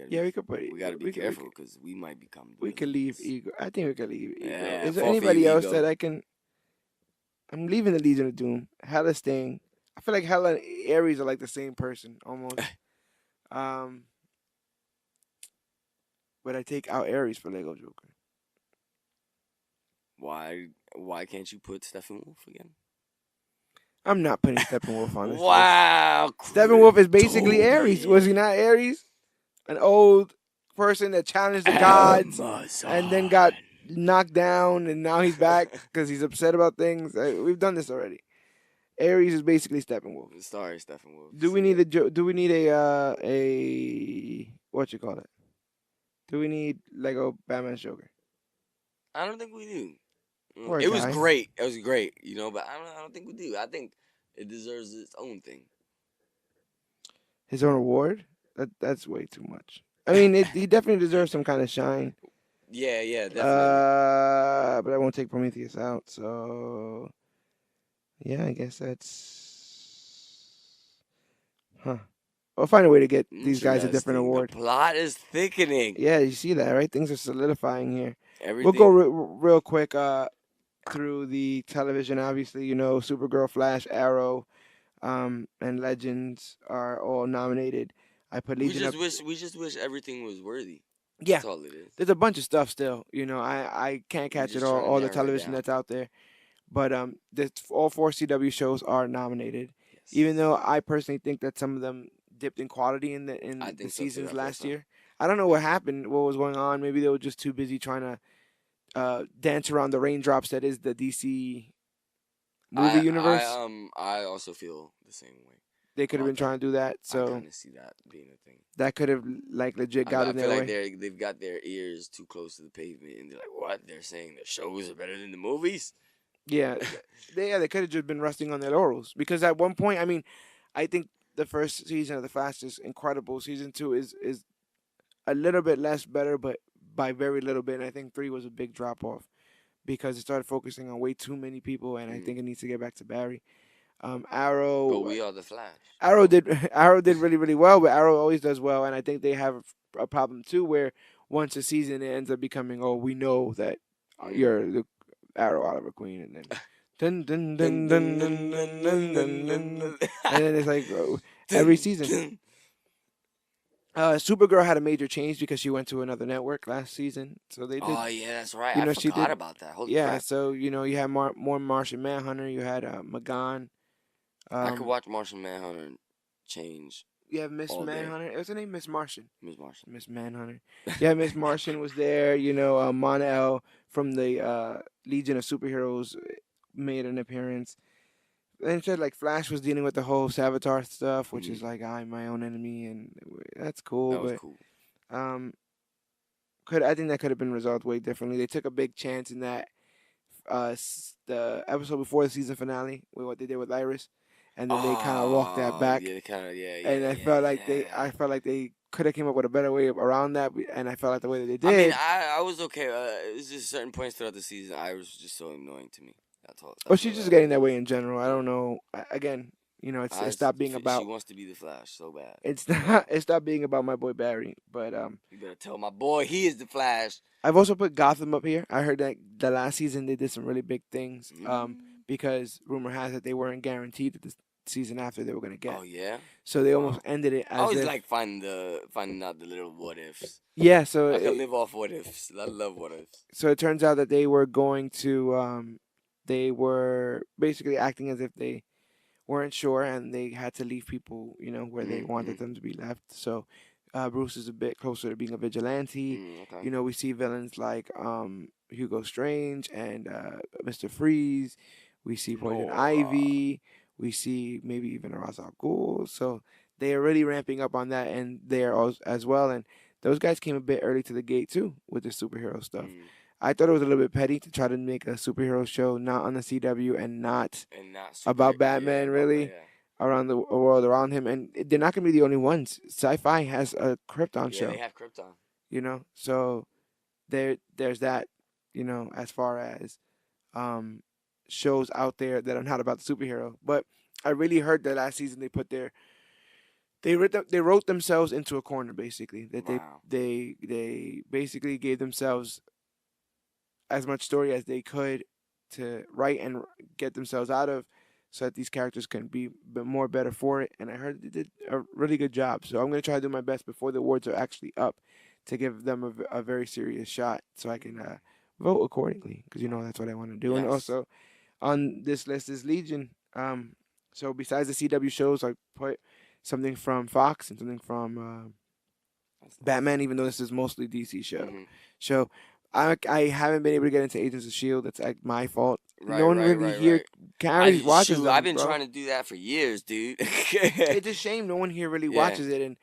B: Yeah,
A: we could put
B: we gotta be careful because we might become.
A: We could leave Ego. I think we could leave Ego.
B: Yeah,
A: Is there
B: fall for
A: anybody
B: you,
A: else
B: Ego.
A: that I can? I'm leaving the Legion of Doom. Hella staying. I feel like Hella and Ares are like the same person almost. But I take out Ares for Lego Joker.
B: Why can't you put Steppenwolf again?
A: I'm not putting Steppenwolf on this.
B: Wow,
A: list. Steppenwolf is basically
B: Kryptonian.
A: Ares. Was he not Ares? An old person that challenged the gods and then got knocked down, and now he's back because he's upset about things. We've done this already. Ares is basically Steppenwolf.
B: Sorry, Steppenwolf.
A: Do we need a what you call it? Do we need Lego Batman's Joker?
B: I don't think we do.
A: Poor
B: It was
A: guy.
B: great. It was great, you know, but I don't think we do. I think it deserves its own thing.
A: His own award? That's way too much. I mean, he definitely deserves some kind of shine.
B: Yeah, definitely.
A: But I won't take Prometheus out. So, yeah, I guess that's. Huh. We'll find a way to get these guys a different
B: Interesting.
A: award.
B: The plot is thickening.
A: Yeah, you see that, right? Things are solidifying here.
B: Everything.
A: We'll go real quick through the television. Obviously, you know, Supergirl, Flash, Arrow, and Legends are all nominated. I put Legion
B: we just wish everything was worthy.
A: Yeah,
B: That's all it is.
A: there's a bunch of stuff still. You know, I can't catch it
B: just
A: all.
B: trying to
A: All the
B: narrow it
A: television
B: down.
A: that's out there, but all 4 CW shows are nominated.
B: Yes.
A: Even though I personally think that some of them dipped in quality in
B: I
A: the
B: think so, too.
A: seasons
B: I feel
A: last
B: so.
A: year. I don't know what happened, what was going on. Maybe they were just too busy trying to dance around the raindrops that is the DC movie universe.
B: I also feel the same way.
A: They could have been trying to do that,
B: I
A: so
B: kind of see that being a thing.
A: that could have like legit got
B: I
A: in
B: feel
A: their
B: like
A: way.
B: they've got their ears too close to the pavement, and they're like, "What? They're saying the shows are better than the movies?"
A: Yeah, they could have just been resting on their laurels because at one point, I mean, I think the first season of The Flash is incredible. Season 2 is a little bit less better, but by very little bit. And I think 3 was a big drop off because it started focusing on way too many people, and I think it needs to get back to Barry. Arrow.
B: But we are the Flash.
A: Arrow did really really well, but Arrow always does well, and I think they have a problem too where once a season it ends up becoming we know that you're the Arrow Oliver Queen, and then dun dun dun dun dun dun dun dun, dun. And then it's like every season. Supergirl had a major change because she went to another network last season, so they did.
B: Oh yeah, that's right.
A: You know,
B: I
A: she
B: forgot
A: did-
B: about that. Holy
A: Yeah,
B: crap!
A: so you know you had more Martian Manhunter, you had Magan.
B: I could watch Martian Manhunter change.
A: You have Miss
B: all day.
A: Manhunter. What's her name? Miss Martian.
B: Miss Martian.
A: Miss Manhunter. Yeah, Miss Martian was there. You know, Mon-El from the Legion of Superheroes made an appearance. And it said like Flash was dealing with the whole Savitar stuff, which is like I'm my own enemy, and that's cool.
B: That was
A: but
B: cool.
A: I think that could have been resolved way differently. They took a big chance in that the episode before the season finale with what they did with Iris, and then they kind of walked that
B: Oh,
A: back.
B: yeah, they kind of, yeah,
A: And
B: yeah, yeah,
A: I
B: yeah.
A: felt like they could have came up with a better way around that, and I felt like the way that they
B: I mean,
A: did.
B: I was okay. It was just certain points throughout the season. Iris was just so annoying to me. That's all.
A: Or
B: That's
A: she's
B: all
A: just
B: that
A: getting
B: was.
A: that way in general. I don't
B: Yeah.
A: know. Again, it
B: I,
A: stopped being
B: she
A: about.
B: wants to be the Flash so bad.
A: It's
B: So bad.
A: not. It stopped being about my boy Barry. But
B: You better tell my boy he is the Flash.
A: I've also put Gotham up here. I heard that the last season they did some really big things.
B: Mm.
A: Because rumor has it they weren't guaranteed that the season after they were gonna get.
B: Oh yeah.
A: So they almost
B: Oh.
A: ended it
B: I
A: as
B: always
A: if.
B: like finding out the little what ifs.
A: Yeah. So
B: I can live off what ifs. I love what ifs.
A: so it turns out that they were going to. They were basically acting as if they weren't sure, and they had to leave people, where they wanted them to be left. So Bruce is a bit closer to being a vigilante.
B: Okay.
A: We see villains like Hugo Strange and Mr. Freeze. We see Poison
B: Oh God.
A: Ivy. We see maybe even a Ra's al Ghul. So they are really ramping up on that, and there as well. And those guys came a bit early to the gate too with the superhero stuff.
B: Mm.
A: I thought it was a little bit petty to try to make a superhero show not on the CW and not
B: And not super.
A: about
B: Yeah,
A: Batman,
B: about
A: really,
B: yeah.
A: around the world around him. And they're not going to be the only ones. Sci-Fi has a Krypton
B: Yeah,
A: show,
B: they have Krypton.
A: So there's that, as far as shows out there that are not about the superhero. But I really heard that last season they wrote themselves into a corner, basically. That
B: Wow.
A: they basically gave themselves as much story as they could to write and get themselves out of, so that these characters can be more better for it. And I heard they did a really good job. So I'm going to try to do my best before the awards are actually up to give them a very serious shot, so I can vote accordingly, because that's what I want to do. And
B: Yes.
A: also on this list is Legion. So besides the CW shows, I put something from Fox and something from Batman, even though this is mostly DC
B: Mm-hmm.
A: show. I haven't been able to get into Agents of Shield. That's like my fault.
B: Right,
A: No one
B: right,
A: really
B: right,
A: here
B: right.
A: carries watches
B: Shoot,
A: them,
B: I've been
A: bro.
B: trying to do that for years, dude.
A: It's a shame no one here really
B: Yeah.
A: watches it, and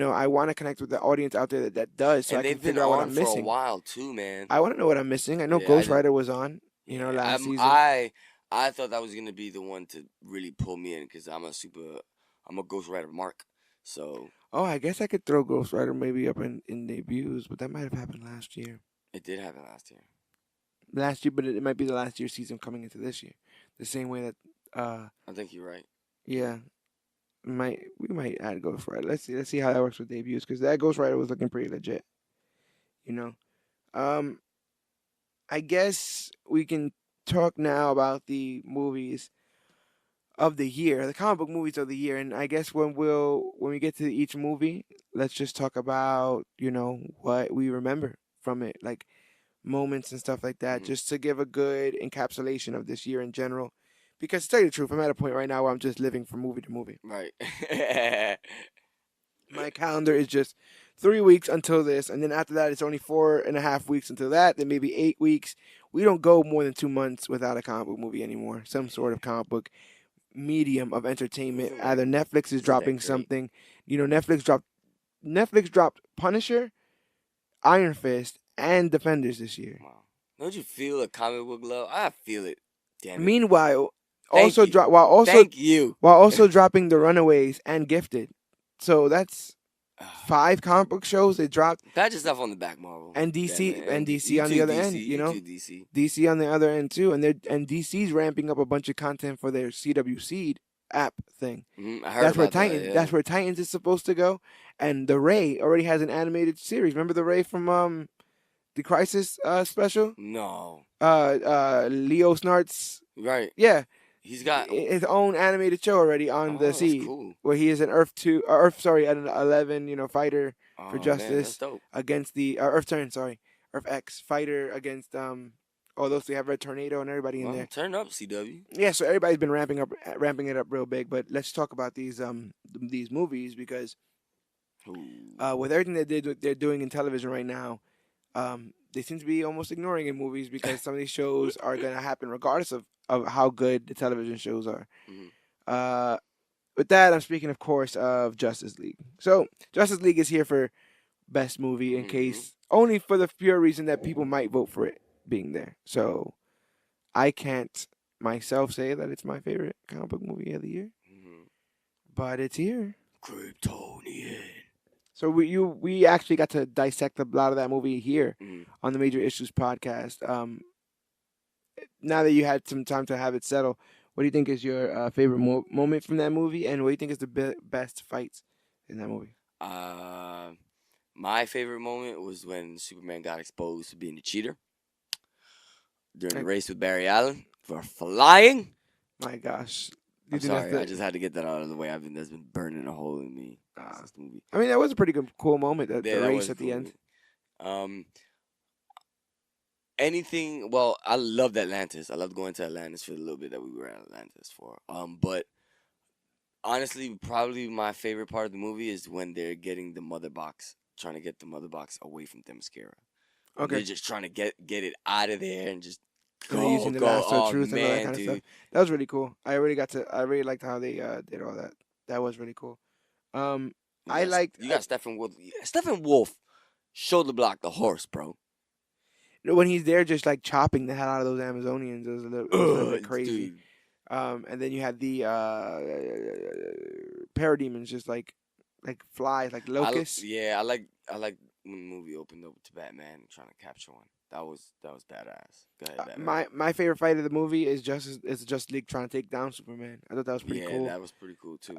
A: I want to connect with the audience out there that does, so
B: And
A: I can
B: they've been
A: figure out what
B: on
A: I'm
B: for a
A: missing.
B: while too, man.
A: I want to know what I'm missing. I know
B: Yeah,
A: Ghost Rider was on,
B: Yeah,
A: last season.
B: I thought that was gonna be the one to really pull me in because I'm a Ghost Rider mark. So
A: Oh, I guess I could throw Ghost Rider maybe up in debuts, but that might have happened last year.
B: it did happen last year.
A: But it might be the last year season coming into this year. The same way that,
B: I think you're right.
A: yeah, we might add Ghost Rider. Let's see how that works with debuts, because that Ghost Rider was looking pretty legit. You know, um, I guess we can talk now about the movies of the year, the comic book movies of the year, and I guess when we get to each movie, let's just talk about what we remember from it, like moments and stuff like that,
B: Mhm.
A: just to give a good encapsulation of this year in general. Because to tell you the truth, I'm at a point right now where I'm just living from movie to movie.
B: Right.
A: My calendar is just 3 weeks until this, and then after that, it's only 4.5 weeks until that. Then maybe 8 weeks. We don't go more than 2 months without a comic book movie anymore. Some sort of comic book medium of entertainment. Either Netflix is
B: isn't that
A: dropping
B: great?
A: something. Netflix dropped Punisher, Iron Fist, and Defenders this year.
B: Wow. Don't you feel a comic book love? I feel it. Damn it.
A: Meanwhile,
B: Thank you. Thank you.
A: while also dropping The Runaways and Gifted. So that's 5 comic book shows they dropped.
B: Pat yourself on the back, Marvel.
A: And DC
B: Damn it.
A: and DC
B: You
A: on
B: too,
A: the other
B: DC.
A: end,
B: You too, DC.
A: DC on the other end too, and DC's ramping up a bunch of content for their CW Seed app thing.
B: I heard
A: That's where
B: about that,
A: Titans.
B: yeah.
A: That's where Titans is supposed to go, and the Ray already has an animated series. Remember the Ray from the Crisis special?
B: No.
A: Leo Snart's.
B: Right.
A: Yeah.
B: He's got
A: his own animated show already on the
B: that's
A: Seed,
B: cool.
A: where he is an an 11, fighter for justice against the Earth X fighter against although they have Red Tornado and everybody in there.
B: Turn up, CW.
A: Yeah, so everybody's been ramping it up real big. But let's talk about these movies, because with everything they're doing in television right now, they seem to be almost ignoring in movies, because some of these shows are going to happen regardless of how good the television shows are.
B: Mm-hmm.
A: With that, I'm speaking, of course, of Justice League. So Justice League is here for best movie in case, only for the pure reason that people might vote for it being there. So I can't myself say that it's my favorite comic book movie of the year,
B: Mm-hmm.
A: but it's here.
B: Kryptonian.
A: So we actually got to dissect a lot of that movie here
B: Mm-hmm.
A: on the Major Issues podcast. Now that you had some time to have it settle, what do you think is your favorite moment from that movie, and what do you think is the best fights in that movie?
B: Uh, my favorite moment was when Superman got exposed to being a cheater during the
A: Like,
B: race with Barry Allen for flying.
A: my gosh, do you
B: I'm
A: think that's
B: sorry, I
A: the?
B: just had to get that out of the way. That's been burning a hole in me
A: Uh,
B: since the movie.
A: I mean, that was a pretty good, cool moment.
B: Yeah,
A: The
B: that
A: race
B: was a
A: at the
B: cool
A: end.
B: movie. Um, anything. Well, I loved Atlantis. I loved going to Atlantis for the little bit that we were at Atlantis for. But honestly, probably my favorite part of the movie is when they're getting the mother box, trying to get the mother box away from Themyscira. When they're
A: Okay,
B: just trying to get it out of there and just
A: and they're using the
B: go.
A: lasso of
B: Oh
A: truth and all that
B: man,
A: kind of stuff.
B: dude.
A: That was really cool. I really liked how they did all that. That was really cool. Um, I liked
B: You got Stephen Wolf. Stephen Wolf showed the block the horse, bro.
A: when he's there, just like chopping the hell out of those Amazonians. It was a little bit crazy.
B: Dude.
A: And then you had the parademons, just like flies, like locusts.
B: Yeah, I like when the movie opened up to Batman trying to capture one. That was badass. Go ahead, Batman.
A: My favorite fight of the movie is Justice League trying to take down Superman. I thought that was pretty
B: Yeah,
A: cool.
B: that was pretty cool too.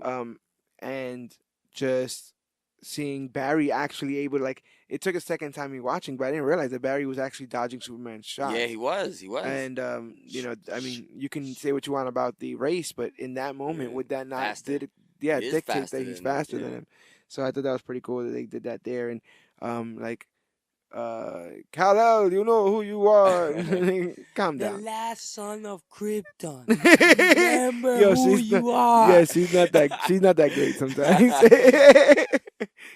A: And just seeing Barry actually able to, like, it took a second time me watching, but I didn't realize that Barry was actually dodging Superman's shot.
B: Yeah, he was. He was.
A: And you know, I mean, you can say what you want about the race, but in that moment,
B: Yeah,
A: would that not
B: faster. He is
A: dictate
B: faster
A: that he's
B: than
A: faster than him? So I thought that was pretty cool that they did that there. And like Kal-El, you know who you are. Calm
B: The
A: down.
B: last son of Krypton.
A: Yo,
B: Are.
A: she's not that great sometimes.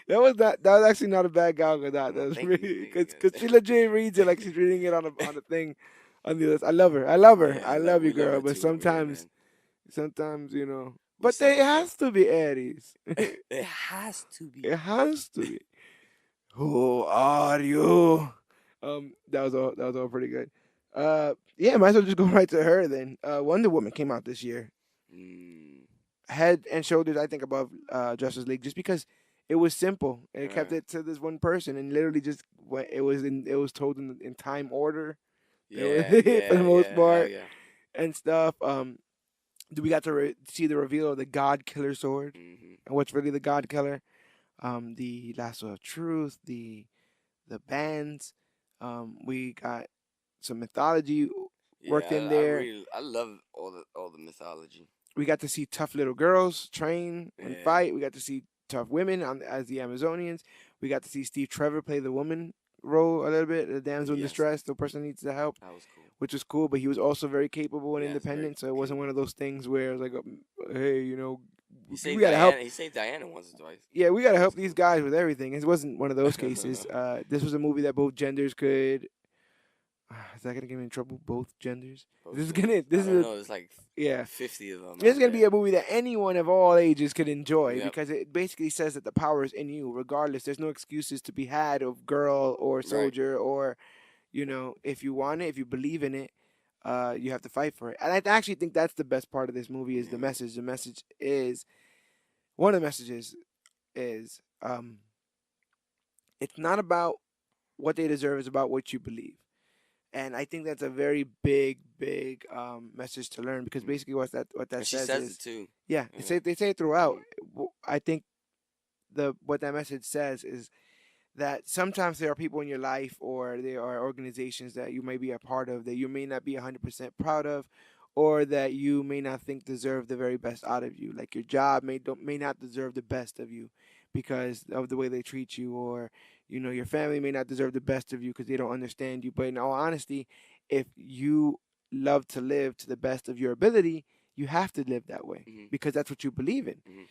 A: That was actually not a bad Gal Gadot. That was
B: Thank you.
A: really
B: Thank
A: because
B: you.
A: she legit reads it like she's reading it on a thing on the other. I love her. I love her.
B: Yeah,
A: I love you,
B: we love
A: girl.
B: her
A: But
B: too over here, man.
A: sometimes you know.
B: We
A: But they
B: sucker for.
A: has to be Aries.
B: It has to be.
A: It has to be. Who are you? That was all. That was all pretty good. Yeah, might as well just go right to her then. Wonder Woman came out this year,
B: Mm,
A: head and shoulders, I think, above Justice League, just because it was simple. It kept
B: yeah.
A: it to this one person, and literally just it was told in time order. It was
B: Yeah,
A: for the
B: yeah,
A: most
B: yeah. Hell
A: part
B: yeah.
A: and stuff. We got to see the reveal of the God Killer sword
B: Hmm.
A: and what's really the God Killer. The lasso of truth, the bands. We got some mythology worked
B: Yeah,
A: in
B: I
A: there.
B: really, I love all the mythology.
A: We got to see tough little girls train and
B: Yeah,
A: fight. We got to see tough women as the Amazonians. We got to see Steve Trevor play the woman role a little bit, the damsel in
B: yes,
A: distress, the person who needs the help,
B: that was cool.
A: which was cool. But he was also very capable and
B: Yes, very
A: independent, so it wasn't one
B: capable.
A: of those things where it was like, hey, you know,
B: He
A: we
B: saved
A: gotta help.
B: Diana. He saved Diana once or twice.
A: Yeah, we gotta
B: That
A: help
B: was
A: these
B: cool.
A: guys with everything. It wasn't one of those cases. This was a movie that both genders could. Is that gonna get me in trouble? Both genders.
B: Both
A: This is
B: genders.
A: gonna.
B: I
A: This
B: don't
A: is
B: know. There's like
A: yeah.
B: 50 of them
A: This is
B: out
A: gonna be
B: there.
A: a movie that anyone of all ages could enjoy
B: Yep.
A: because it basically says that the power is in you, regardless. There's no excuses to be had of girl or
B: Right.
A: soldier or, you know, if you want it, if you believe in it, you have to fight for it. And I actually think that's the best part of this movie is the
B: Yeah.
A: message. The message is one of the messages is it's not about what they deserve; it's about what you believe. And I think that's a very big message to learn because basically what that
B: And she
A: says
B: says it
A: is
B: too.
A: yeah,
B: Yeah.
A: they say it throughout. I think the what that message says is that sometimes there are people in your life or there are organizations that you may be a part of that you may not be 100% proud of or that you may not think deserve the very best out of you, like your job may not deserve the best of you because of the way they treat you, or you know your family may not deserve the best of you because they don't understand you. But in all honesty, if you love to live to the best of your ability, you have to live that way
B: Hmm.
A: because that's what you believe in.
B: Hmm.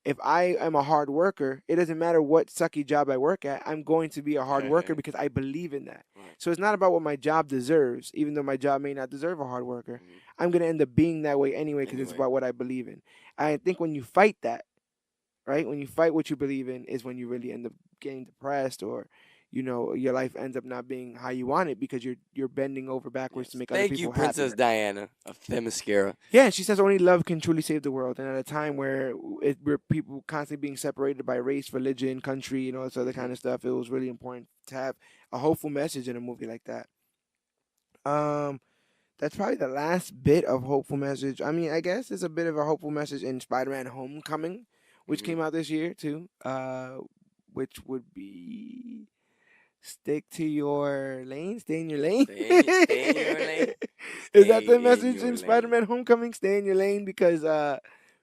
A: If I am a hard worker, it doesn't matter what sucky job I work at. I'm going to be a hard worker because I believe in that.
B: Right.
A: So it's not about what my job deserves, even though my job may not deserve a hard worker.
B: Hmm.
A: I'm going to end up being that way anyway because it's
B: Anyway.
A: about what I believe in. I think when you fight that, right? When you fight what you believe in is when you really end up getting depressed or, your life ends up not being how you want it because you're bending over backwards to
B: Yes.
A: make other
B: Thank you,
A: people happy.
B: Princess Diana of Themyscira.
A: Yeah, and she says only love can truly save the world. And at a time where people constantly being separated by race, religion, country, and all this other kind of stuff, it was really important to have a hopeful message in a movie like that. Um, that's probably the last bit of hopeful message. I mean, I guess it's a bit of a hopeful message in Spider-Man: Homecoming, which
B: Hmm.
A: came out this year too. Which would be stick to your lane, stay in your lane.
B: Stay in your lane.
A: Is that
B: Stay
A: the
B: in
A: message
B: your
A: in
B: lane.
A: Spider-Man: Homecoming? Stay in your lane because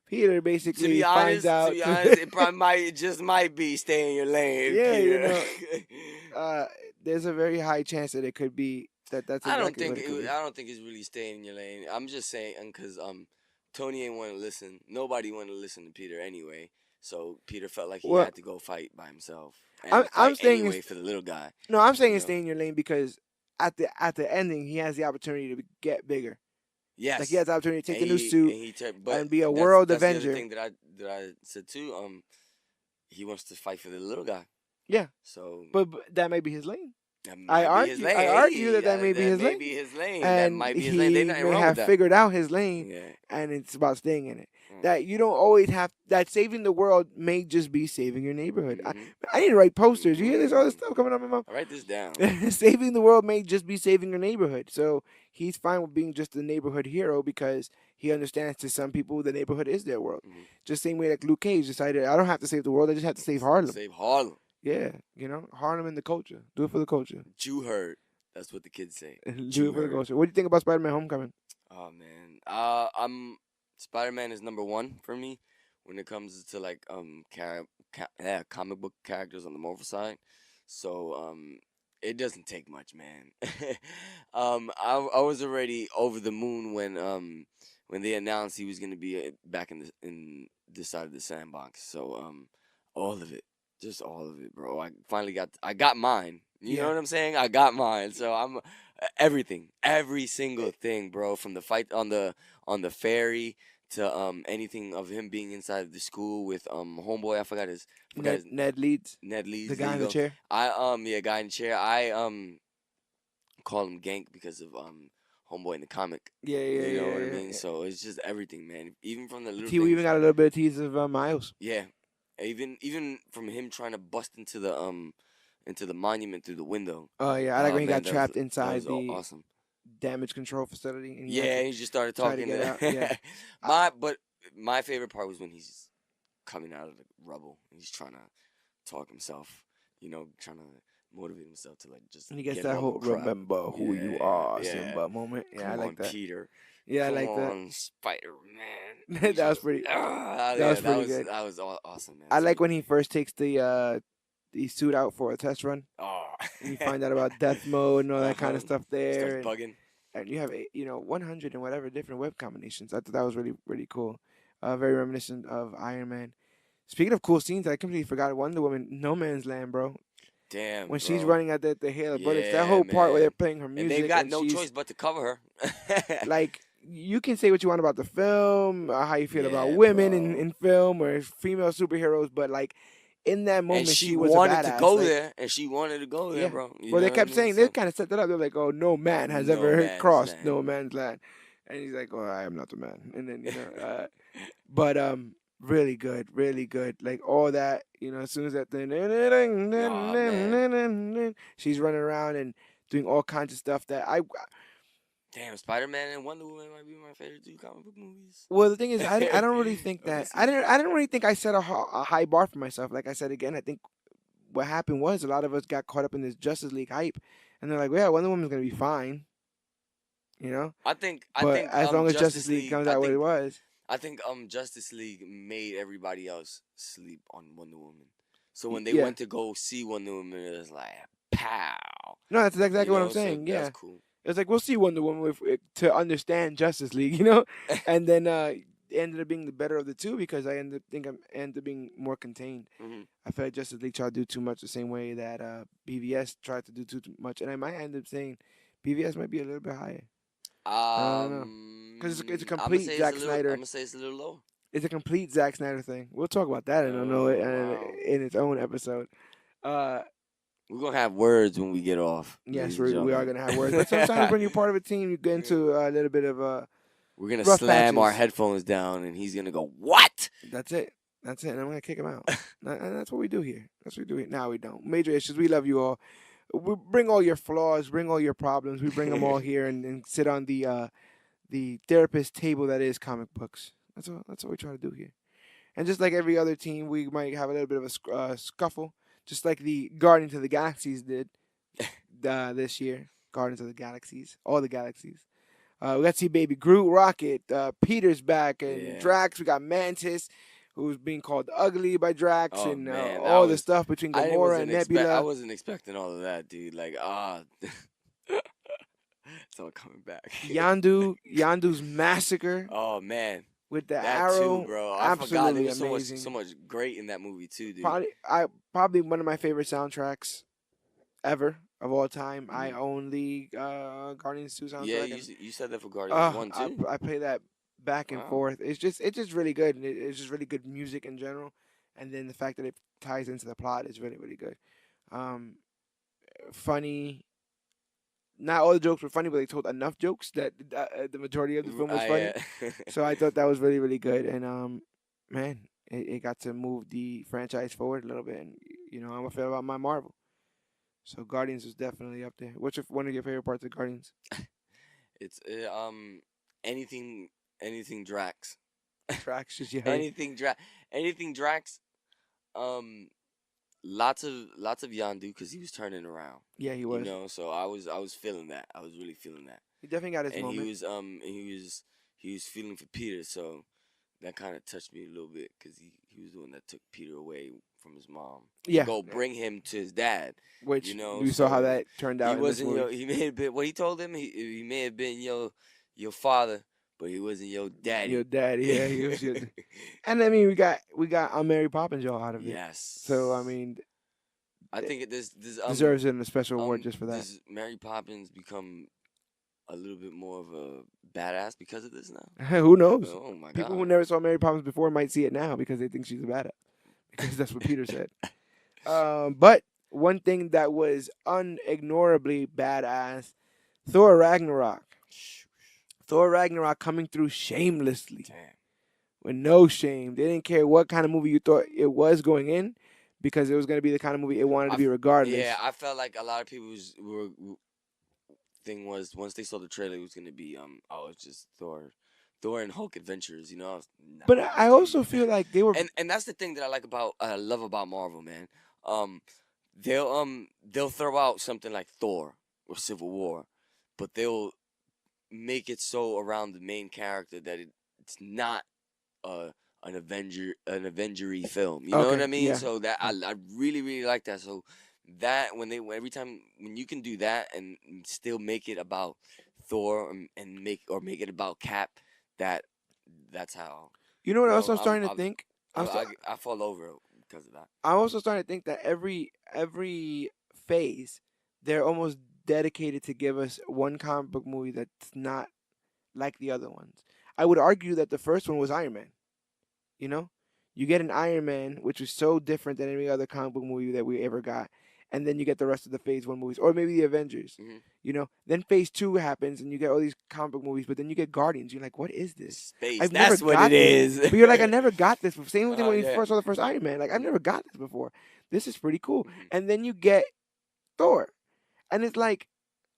A: Peter
B: To
A: basically
B: be
A: finds
B: honest, to
A: out.
B: be honest, it probably it just might be stay in your lane,
A: Yeah,
B: Peter.
A: uh, there's a very high chance that it could be that's exactly what it could be.
B: I don't think it's really staying in your lane. I'm just saying because Tony ain't want to listen. Nobody wanted to listen to Peter anyway. So Peter felt like he
A: Well,
B: had to go fight by himself
A: I'm
B: and
A: I'm
B: fight
A: saying
B: anyway
A: it's
B: for the little guy.
A: no, I'm saying
B: You
A: it's
B: know.
A: stay in your lane because at the ending he has the opportunity to get bigger. Like he
B: Yes,
A: has the opportunity to take
B: and
A: the new suit
B: he turned. But
A: and be a world
B: that's the other
A: Avenger.
B: thing that I said too. He wants to fight for the little guy.
A: Yeah,
B: So
A: but that may be his lane.
B: that
A: I
B: might be his
A: argue.
B: lane.
A: I argue
B: Hey,
A: that that may be
B: that
A: his
B: may
A: lane,
B: be his lane. That
A: and
B: might be his lane. There's
A: he
B: nothing
A: may
B: wrong with
A: have
B: that.
A: figured out his lane,
B: Yeah.
A: and it's about staying in it.
B: Mm.
A: That you don't always have that saving the world may just be saving your neighborhood.
B: Mm-hmm.
A: I need to write posters. You hear this all this stuff coming up in my
B: I write this down.
A: mouth. Saving the world may just be saving your neighborhood. So he's fine with being just a neighborhood hero because he understands to some people the neighborhood is their world.
B: Mm-hmm.
A: Just same way like Luke Cage decided I don't have to save the world. I just have to save Harlem.
B: Save Harlem.
A: Yeah, Harlem and the culture. Do it for the culture.
B: Jew heard. That's what the kids say.
A: Do
B: Jew
A: it for the
B: heard.
A: culture. What do you think about Spider-Man: Homecoming?
B: Oh man. I'm Spider-Man is number one for me when it comes to like comic book characters on the Marvel side. So it doesn't take much, man. I was already over the moon when they announced he was gonna be back in this side of the sandbox. So all of it, just all of it, bro. I got mine. You know
A: Yeah.
B: what I'm saying? I got mine. So I'm everything, every single thing, bro. From the fight on the ferry to anything of him being inside the school with homeboy. I forgot his
A: Ned Leeds,
B: Ned
A: the
B: Leeds. There
A: guy
B: you
A: in the
B: go.
A: chair.
B: Yeah, guy in the chair. I call him Gank because of homeboy in the comic.
A: Yeah, yeah,
B: You know what I
A: yeah,
B: mean?
A: yeah.
B: So it's just everything, man. Even from the little
A: We even
B: things.
A: got a little bit of tease of Miles.
B: Yeah. Even from him trying to bust into the monument through the window.
A: Oh yeah, I like when he
B: Man,
A: got trapped inside the
B: awesome.
A: damage control facility and he had
B: Yeah,
A: to
B: he just started
A: try to
B: talking.
A: get out. Yeah.
B: But my favorite part was when he's coming out of the rubble. And he's trying to talk himself, trying to motivate himself to like just
A: And he gets
B: get
A: that
B: all the
A: whole
B: crap.
A: "remember who you
B: Yeah,
A: are"
B: yeah.
A: Simba moment. Yeah,
B: Come
A: I
B: on,
A: like that.
B: Peter.
A: Yeah, I
B: Come
A: like that.
B: on, Spider Man.
A: That was pretty. That was pretty good.
B: That was awesome, man.
A: I like when he first takes the suit out for a test run.
B: Oh,
A: And you find out about death mode and all that kind of stuff
B: starts
A: there.
B: bugging.
A: And you have 100 and whatever different web combinations. I thought that was really really cool. Very reminiscent of Iron Man. Speaking of cool scenes, I completely forgot Wonder Woman, No Man's Land, bro.
B: Damn,
A: When
B: bro.
A: she's running at the hail of bullets, that
B: Yeah,
A: whole part where
B: man.
A: they're playing her music
B: And they've got no
A: she's
B: choice but to cover her.
A: like, you can say what you want about the film, how you feel about
B: Yeah,
A: women
B: bro.
A: in film or female superheroes, but like in that
B: And
A: moment,
B: she
A: she was a
B: wanted to
A: badass.
B: go
A: Like,
B: there, and she wanted to go there,
A: yeah.
B: bro. You
A: Well,
B: know
A: they
B: what I
A: kept
B: mean?
A: saying they
B: So,
A: kind of set that up. They're like, "Oh, no man has
B: no
A: ever
B: man's
A: crossed
B: land.
A: no man's land," and he's like, "Oh, I am not the man." And then but really good, really good. Like all that, as soon as that thing,
B: Aw, man.
A: she's running around and doing all kinds of stuff that I.
B: Damn, Spider-Man and Wonder Woman might be my favorite two comic book movies.
A: Well, the thing is, I don't really think
B: Of
A: that
B: this
A: I
B: year.
A: didn't really think I set a high bar for myself. Like I said again, I think what happened was a lot of us got caught up in this Justice League hype, and they're like, "Yeah, Wonder Woman's gonna be fine,"
B: I think
A: But as long as
B: Justice
A: Justice League
B: League.
A: comes out what it was,
B: I think Justice League made everybody else sleep on Wonder Woman. So when they
A: yeah,
B: went to go see Wonder Woman, it was like pow.
A: no, that's exactly what I'm
B: So
A: saying. Yeah,
B: that's cool.
A: it's like we'll see Wonder Woman to understand Justice League, and then it ended up being the better of the two because I ended up being more contained.
B: Hmm.
A: I felt like Justice League tried to do too much the same way that BVS tried to do too much, and I might end up saying BVS might be a little bit higher. I don't know because it's a complete Zack Snyder.
B: I'm gonna say it's a little low.
A: It's a complete Zack Snyder thing. We'll talk about that in
B: Oh, wow.
A: in its own episode. Uh,
B: We're gonna have words when we get off,
A: Yes,
B: ladies and
A: we are
B: gentlemen.
A: gonna have words, but sometimes when you're part of a team, you get into a little bit of
B: We're gonna
A: rough
B: slam our
A: patches.
B: headphones down, and he's gonna go, "What?"
A: That's it. That's it. And I'm gonna kick him out. And that's what we do here. That's what we do here. Now we don't. Major issues. We love you all. We bring all your flaws. Bring all your problems. We bring them all here and sit on the therapist table that is comic books. That's what we try to do here. And just like every other team, we might have a little bit of a scuffle, just like the Guardians of the Galaxies did this year. Guardians of the Galaxies, all the galaxies. We got to see Baby Groot, Rocket, Peter's back, and
B: Yeah.
A: Drax. We got Mantis, who's being called ugly by Drax,
B: Oh
A: and
B: man, that
A: all the
B: was.
A: stuff between
B: I
A: Gamora
B: wasn't
A: and
B: expect. I
A: Nebula.
B: wasn't expecting all of that, dude. Like, it's all coming back.
A: Yandu's massacre
B: Oh man,
A: with the
B: that too,
A: arrow,
B: bro. I forgot there
A: absolutely
B: was
A: amazing.
B: so much great in that movie too, dude.
A: Probably one of my favorite soundtracks ever of all time. I
B: Mhm.
A: own the Guardians 2
B: Yeah,
A: soundtrack, and
B: you said that for Guardians One
A: I
B: too.
A: I play that back and
B: Wow.
A: forth. It's just really good. And it's just really good music in general, and then the fact that it ties into the plot is really really good. Um, Funny. Not all the jokes were funny, but they told enough jokes that the majority of the film was funny. So I thought that was really really good, and man, it got to move the franchise forward a little bit, and I'm a fan about my Marvel. So Guardians was definitely up there. What's one of your favorite parts of Guardians?
B: It's anything Drax.
A: Tracks, just Yuri.
B: Anything Drax. Um, lots of Yondu because he was turning around.
A: Yeah, he
B: You
A: was.
B: know, so I was feeling that. I was really feeling that.
A: He definitely got his
B: And
A: moment.
B: he was feeling for Peter, so that kind of touched me a little bit because he was the one that took Peter away from his mom to
A: Yeah,
B: go bring him to his dad.
A: which
B: You know,
A: we saw how
B: so
A: that turned
B: he
A: out in this
B: wasn't
A: movie.
B: he may have been what he told him he may have been your father, but he wasn't your
A: Your
B: daddy.
A: dad, yeah, he was your. And I mean, we got Mary Poppins y'all out of it.
B: Yes.
A: So I mean,
B: I
A: it
B: think this
A: deserves it a special award just for that.
B: does Mary Poppins become a little bit more of a badass because of this now?
A: Who knows?
B: Oh my
A: People
B: god.
A: who never saw Mary Poppins before might see it now because they think she's a badass. Because that's what Peter said. But one thing that was unignorably badass, Thor Ragnarok. Thor Ragnarok coming through shamelessly.
B: Damn.
A: With no shame. They didn't care what kind of movie you thought it was going in because it was going to be the kind of movie it wanted to be regardless.
B: Yeah, I felt like a lot of people's thing was once they saw the trailer, it was gonna be it's just Thor and Hulk adventures. You know,
A: But I also feel like they were.
B: and that's the thing that I love about Marvel, man. Um, they'll throw out something like Thor or Civil War, but they'll make it so around the main character that it's not an Avengery film. You know what I mean?
A: Yeah.
B: So that I really really like that. So that every time when you can do that and still make it about Thor and make it about Cap, that's how.
A: You know what else I'm
B: I'm
A: starting to think?
B: I fall over because of that.
A: I'm also starting to think that every phase, they're almost dedicated to give us one comic book movie that's not like the other ones. I would argue that the first one was Iron Man. You know, you get an Iron Man, which is so different than any other comic book movie that we ever got, and then you get the rest of the Phase One movies, or maybe the Avengers.
B: Mm-hmm.
A: You know, then Phase Two happens, and you get all these comic book movies, but then you get Guardians. You're like, what is this?
B: Space.
A: I've
B: That's
A: never
B: what
A: got
B: it
A: this.
B: is.
A: But you're like, I never got this. Same thing when you
B: Yeah.
A: first saw the first Iron Man. Like, I've never got this before. This is pretty cool.
B: Mm-hmm.
A: And then you get Thor, and it's like,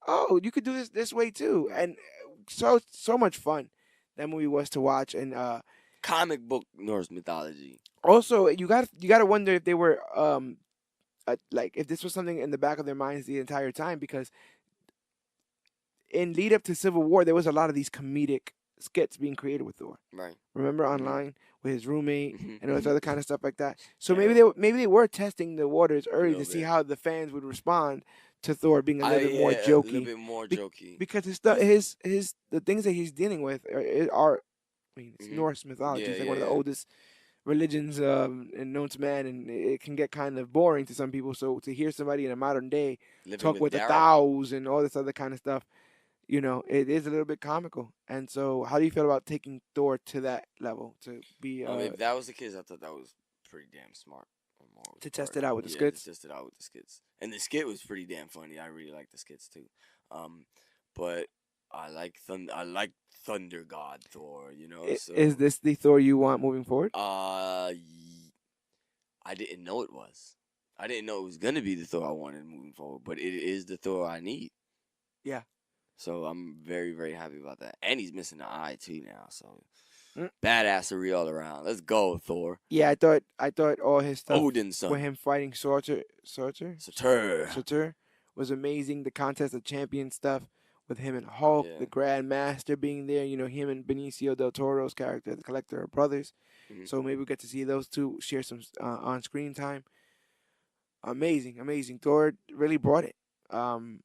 A: oh, you could do this way too, and so much fun that movie was to watch. And
B: Comic book Norse mythology.
A: also, you got to wonder if they were like if this was something in the back of their minds the entire time, because in lead up to Civil War, there was a lot of these comedic skits being created with Thor.
B: Right.
A: Remember online with his roommate
B: Mm-hmm.
A: and all this other kind of stuff like that. So
B: Yeah.
A: maybe they were testing the waters early to
B: Little
A: see
B: bit.
A: how the fans would respond to Thor being a little bit more
B: A
A: jokey.
B: little bit more jokey.
A: Because his the things that he's dealing with are I mean, it's
B: Mhm.
A: Norse mythology.
B: Yeah,
A: It's like one of the
B: yeah.
A: oldest religions and known to man, and it can get kind of boring to some people. So to hear somebody in a modern day
B: Living
A: talk with the
B: Daryl.
A: thous and all this other kind of stuff, it is a little bit comical. And so, how do you feel about taking Thor to that level to be?
B: If that was the case, I thought that was pretty damn smart.
A: to test
B: part.
A: it out with the
B: Yeah, to
A: skits.
B: test it out with the skits, and the skit was pretty damn funny. I really like the skits too. But I like Thunder God Thor.
A: Is
B: So
A: this the Thor you want moving forward?
B: I didn't know it was. I didn't know it was gonna be the Thor I wanted moving forward, but it is the Thor I need.
A: Yeah.
B: So I'm very, very happy about that. And he's missing the eye too now. So
A: Mm.
B: badassery all around. Let's go, Thor.
A: Yeah, I thought all his stuff
B: Odin's
A: with
B: son.
A: him fighting Sorter
B: Satur.
A: was amazing. The contest of champions stuff with him and Hulk,
B: Yeah.
A: the Grand Master being there. Him and Benicio del Toro's character, the Collector, are brothers.
B: Mm-hmm.
A: So maybe we get to see those two share some on-screen time. Amazing, amazing. Thor really brought it, and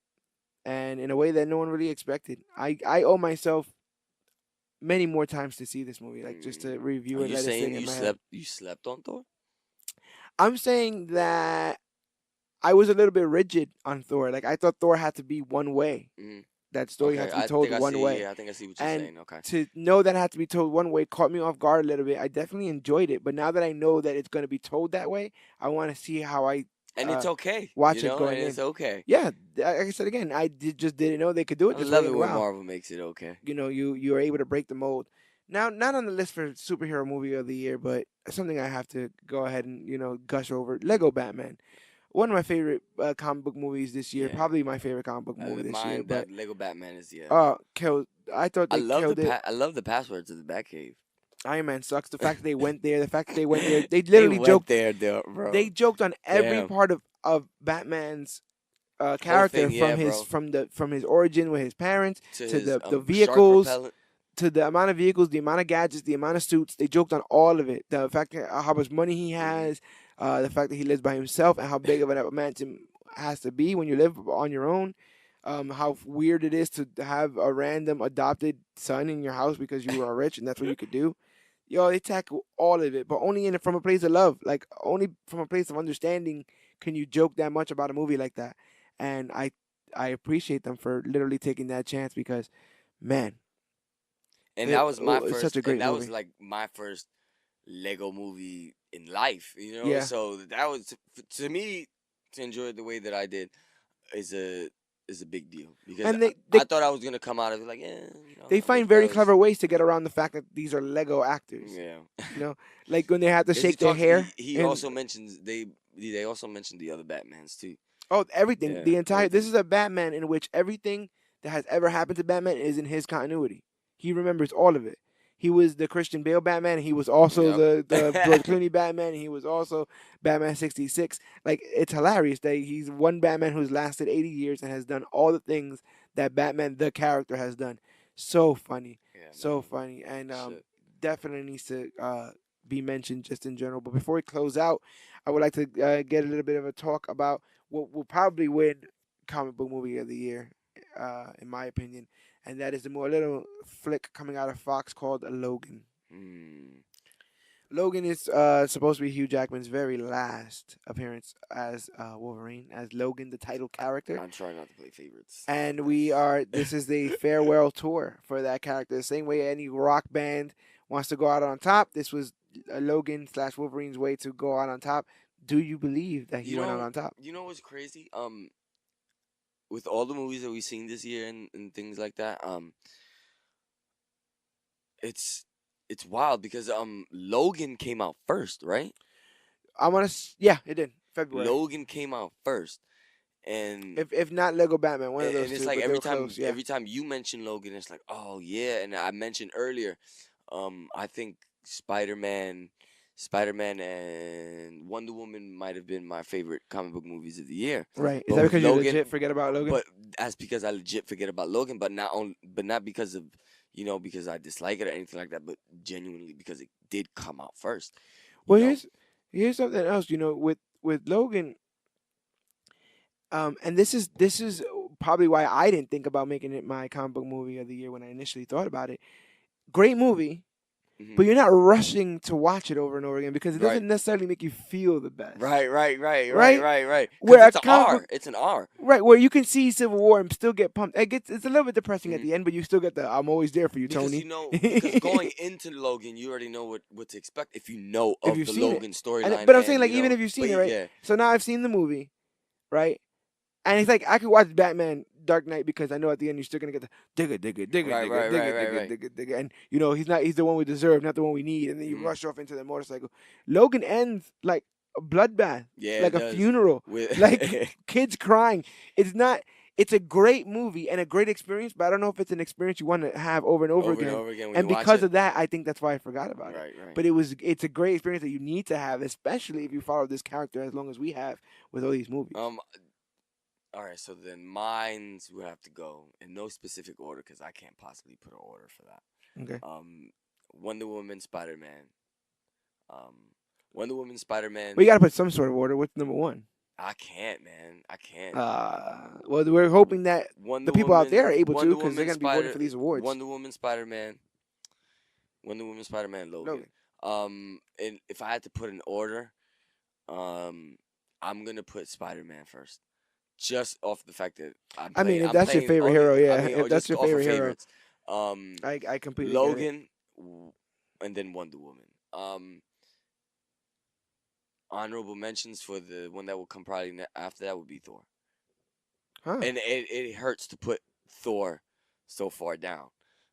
A: in a way that no one really expected. I owe myself many more times to see this movie, like just to review
B: Are
A: it,
B: you
A: let it
B: saying
A: sink in my head.
B: you slept on Thor?
A: I'm saying that I was a little bit rigid on Thor. Like I thought Thor had to be one way.
B: Mm-hmm.
A: That story had to be told one way.
B: Yeah, I think I see what you're
A: And
B: saying. Okay.
A: to know that it had to be told one way caught me off guard a little bit. I definitely enjoyed it, but now that I know that it's going to be told that way, I want to see how I
B: And it's okay.
A: watch it going
B: and
A: in.
B: it's okay.
A: Yeah, like I said again, just didn't know they could do it.
B: I
A: This
B: love
A: way.
B: it when
A: Wow.
B: Marvel makes it okay.
A: You are able to break the mold. Now, not on the list for superhero movie of the year, but something I have to go ahead and gush over. Lego Batman, one of my favorite comic book movies this year.
B: Yeah.
A: Probably my favorite comic book movie this year. But
B: Lego Batman is
A: killed. I thought they killed it.
B: I love the password to the Batcave.
A: Iron Man sucks. The fact that they went there. The fact that they went there. They literally joked
B: there, bro.
A: They joked on every
B: Damn.
A: part of Batman's character
B: thing,
A: from his origin with his parents
B: to
A: the
B: shark
A: vehicles.
B: repellent.
A: To the amount of vehicles, the amount of gadgets, the amount of suits, they joked on all of it. The fact that how much money he has, the fact that he lives by himself, and how big of a mansion has to be when you live on your own. How weird it is to have a random adopted son in your house because you are rich and that's what you could do. Yo, they tackle all of it, but only from a place of love. Like only from a place of understanding can you joke that much about a movie like that. And I appreciate them for literally taking that chance because, man.
B: And that was my
A: it's
B: first.
A: such a great
B: and that
A: movie.
B: was like my first Lego movie in life.
A: Yeah.
B: So that was to me to enjoy it the way that I did is a big deal because
A: And they
B: I thought I was gonna come out of it like
A: they find very clever ways to get around the fact that these are Lego actors.
B: Yeah.
A: Like when they have to shake their hair.
B: He also mentions they also mentioned the other Batmans too.
A: Oh, everything.
B: Yeah,
A: The entire.
B: everything.
A: This is a Batman in which everything that has ever happened to Batman is in his continuity. He remembers all of it. He was the Christian Bale Batman. He was also the George Clooney Batman. He was also Batman 66. Like, it's hilarious that he's one Batman who's lasted 80 years and has done all the things that Batman, the character, has done. So funny.
B: Yeah,
A: So
B: man.
A: funny. And
B: Shit.
A: definitely needs to be mentioned just in general. But before we close out, I would like to get a little bit of a talk about what will probably win comic book movie of the year, in my opinion. And that is the more little flick coming out of Fox called Logan. Logan is supposed to be Hugh Jackman's very last appearance as Wolverine, as Logan, the title character.
B: I'm trying not to play favorites.
A: And this is the farewell tour for that character. The same way any rock band wants to go out on top, this was Logan / Wolverine's way to go out on top. Do you believe that he went out on top?
B: You know what's crazy? With all the movies that we've seen this year and things like that, it's wild because Logan came out first, right?
A: Yeah, it did. February.
B: Logan came out first, and
A: if not Lego Batman, one of those
B: and it's
A: two.
B: like
A: but
B: every
A: they were
B: time
A: close, yeah.
B: every time you mention Logan, it's like, oh yeah. And I mentioned earlier, I think Spider-Man and Wonder Woman might have been my favorite comic book movies of the year.
A: Right. Is
B: But
A: that
B: with
A: because you
B: Logan-
A: legit forget about Logan?
B: But that's because I legit forget about Logan, but not because of because I dislike it or anything like that, but genuinely because it did come out first.
A: Well,
B: you know?
A: here's something else. With Logan, and this is probably why I didn't think about making it my comic book movie of the year when I initially thought about it. Great movie, but you're not rushing to watch it over and over again because it
B: Right.
A: doesn't necessarily make you feel the best.
B: Right.
A: Right?
B: Because
A: Where a
B: it's an
A: comic
B: R.
A: book,
B: It's an R.
A: right, where you can see Civil War and still get pumped. It's a little bit depressing at
B: Mhm.
A: the end, but you still get the I'm always there for you,
B: Because
A: Tony.
B: because going into Logan, you already know what to expect if you know
A: If
B: of
A: you've
B: the
A: seen it.
B: Logan storyline.
A: But I'm saying
B: And
A: like
B: you
A: even
B: know,
A: if you've
B: but
A: seen it, right?
B: yeah,
A: So now I've seen the movie, right? And it's like I could watch Batman Dark Knight because I know at the end you're still gonna get the digga digga digga
B: right,
A: digga
B: right, right,
A: digga
B: right,
A: digga
B: right.
A: digga digga, and you know he's the one we deserve, not the one we need, and then you
B: Mhm.
A: rush off into the motorcycle. Logan ends like a bloodbath,
B: Yeah,
A: like
B: it
A: a
B: does.
A: funeral,
B: With
A: like kids crying. It's not. It's a great movie and a great experience, but I don't know if it's an experience you want to have over and over
B: over and
A: again.
B: over again when
A: And
B: you watch
A: because
B: it.
A: of that, I think that's why I forgot about it.
B: Right, right.
A: But it's a great experience that you need to have, especially if you follow this character as long as we have with all these movies.
B: All right. So then mines would have to go in no specific order because I can't possibly put an order for that.
A: Okay.
B: Wonder Woman, Spider Man. Um, Wonder Woman, Spider Man.
A: Well, you got to put some sort of order. What's number one?
B: I can't, man. I can't.
A: Well, we're hoping that
B: Wonder
A: the people out
B: Woman,
A: there are able to
B: Wonder
A: because they're
B: Woman,
A: going to be voting
B: Spider,
A: for these awards.
B: Wonder Woman, Spider Man, Wonder Woman, Spider Man, Logan. And if I had to put an order, I'm gonna put Spider Man first, just off the fact that
A: I mean, if
B: I'm
A: that's your
B: playing.
A: favorite hero, yeah.
B: I mean,
A: If
B: or
A: that's
B: just
A: your
B: off of
A: favorite hero,
B: favorites. Um,
A: I completely get it.
B: Logan, and then Wonder Woman. Honorable mentions for the one that will come probably after that would be Thor.
A: Huh.
B: And it hurts to put Thor so far down,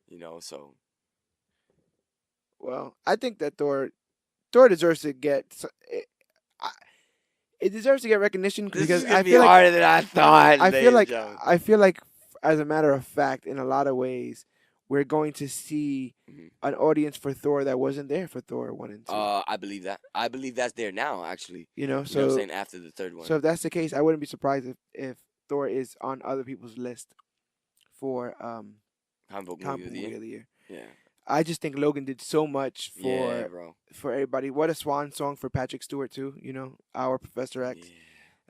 B: you know. So
A: Well, I think that Thor deserves to get it deserves to get recognition
B: this
A: because
B: is gonna be harder than I thought.
A: I feel like as a matter of fact, in a lot of ways, we're going to see an audience for Thor that wasn't there for Thor 1 and 2.
B: I believe that. I believe that's there now. Actually,
A: You know,
B: you know what I'm
A: so
B: saying, after the third one.
A: so if that's the case, I wouldn't be surprised if Thor is on other people's list for
B: Comic book
A: comic
B: movie
A: book movie
B: of
A: of the year.
B: Yeah.
A: I just think Logan did so much
B: Yeah, bro.
A: for everybody. What a swan song for Patrick Stewart too. You know, our Professor X.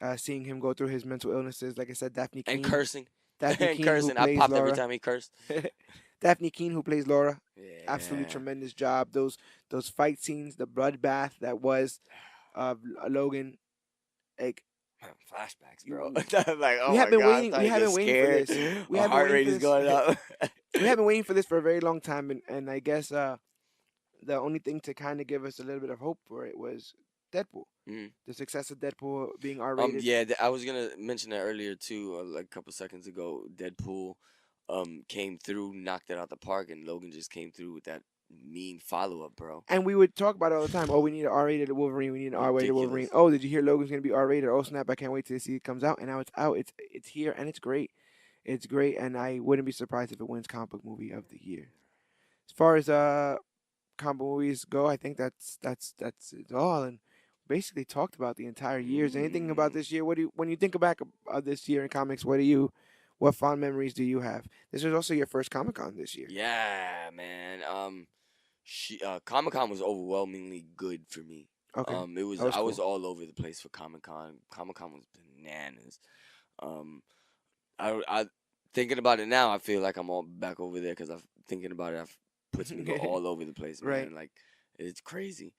B: Yeah.
A: Seeing him go through his mental illnesses, like I said, Daphne Keane
B: And cursing.
A: Daphne
B: And
A: Keane, who
B: cursing. I
A: plays
B: popped every
A: Laura.
B: time he cursed.
A: Daphne Keane, who plays Laura,
B: Yeah.
A: absolutely tremendous job. Those fight scenes, the bloodbath that was Logan, like
B: Flashbacks,
A: you-
B: bro. I'm like, oh
A: we
B: my
A: have been
B: god, I'm
A: waiting. We
B: starting to
A: have
B: get
A: been waiting for
B: scared.
A: this. We
B: My
A: have been
B: heart
A: waiting
B: rate
A: for
B: is
A: this.
B: going up.
A: We have been waiting for this for a very long time, and I guess the only thing to kind of give us a little bit of hope for it was Deadpool. The success of Deadpool being R-rated.
B: Yeah, I was gonna mention that earlier too, like a couple seconds ago. Deadpool, came through, knocked it out the park, and Logan just came through with that mean follow up, bro.
A: And we would talk about it all the time. Oh, we need an R-rated Wolverine. We need an R-rated Wolverine.
B: Ridiculous.
A: Oh, did you hear Logan's gonna be R-rated? Oh snap! I can't wait to see it comes out. And now it's out. It's here, and it's great. It's great, and I wouldn't be surprised if it wins comic book movie of the year. As far as comic book movies go, I think that's it all, and basically talked about the entire years. Anything about this year? When you think back of this year in comics? What fond memories do you have? This was also your first Comic Con this year.
B: Yeah, man. Comic Con was overwhelmingly good for me.
A: Okay.
B: It was. I was all over the place for Comic Con. Comic Con was bananas. I thinking about it now, I feel like I'm all back over there because I'm thinking about it. I've puts me all over the place, man.
A: Right.
B: Like it's crazy.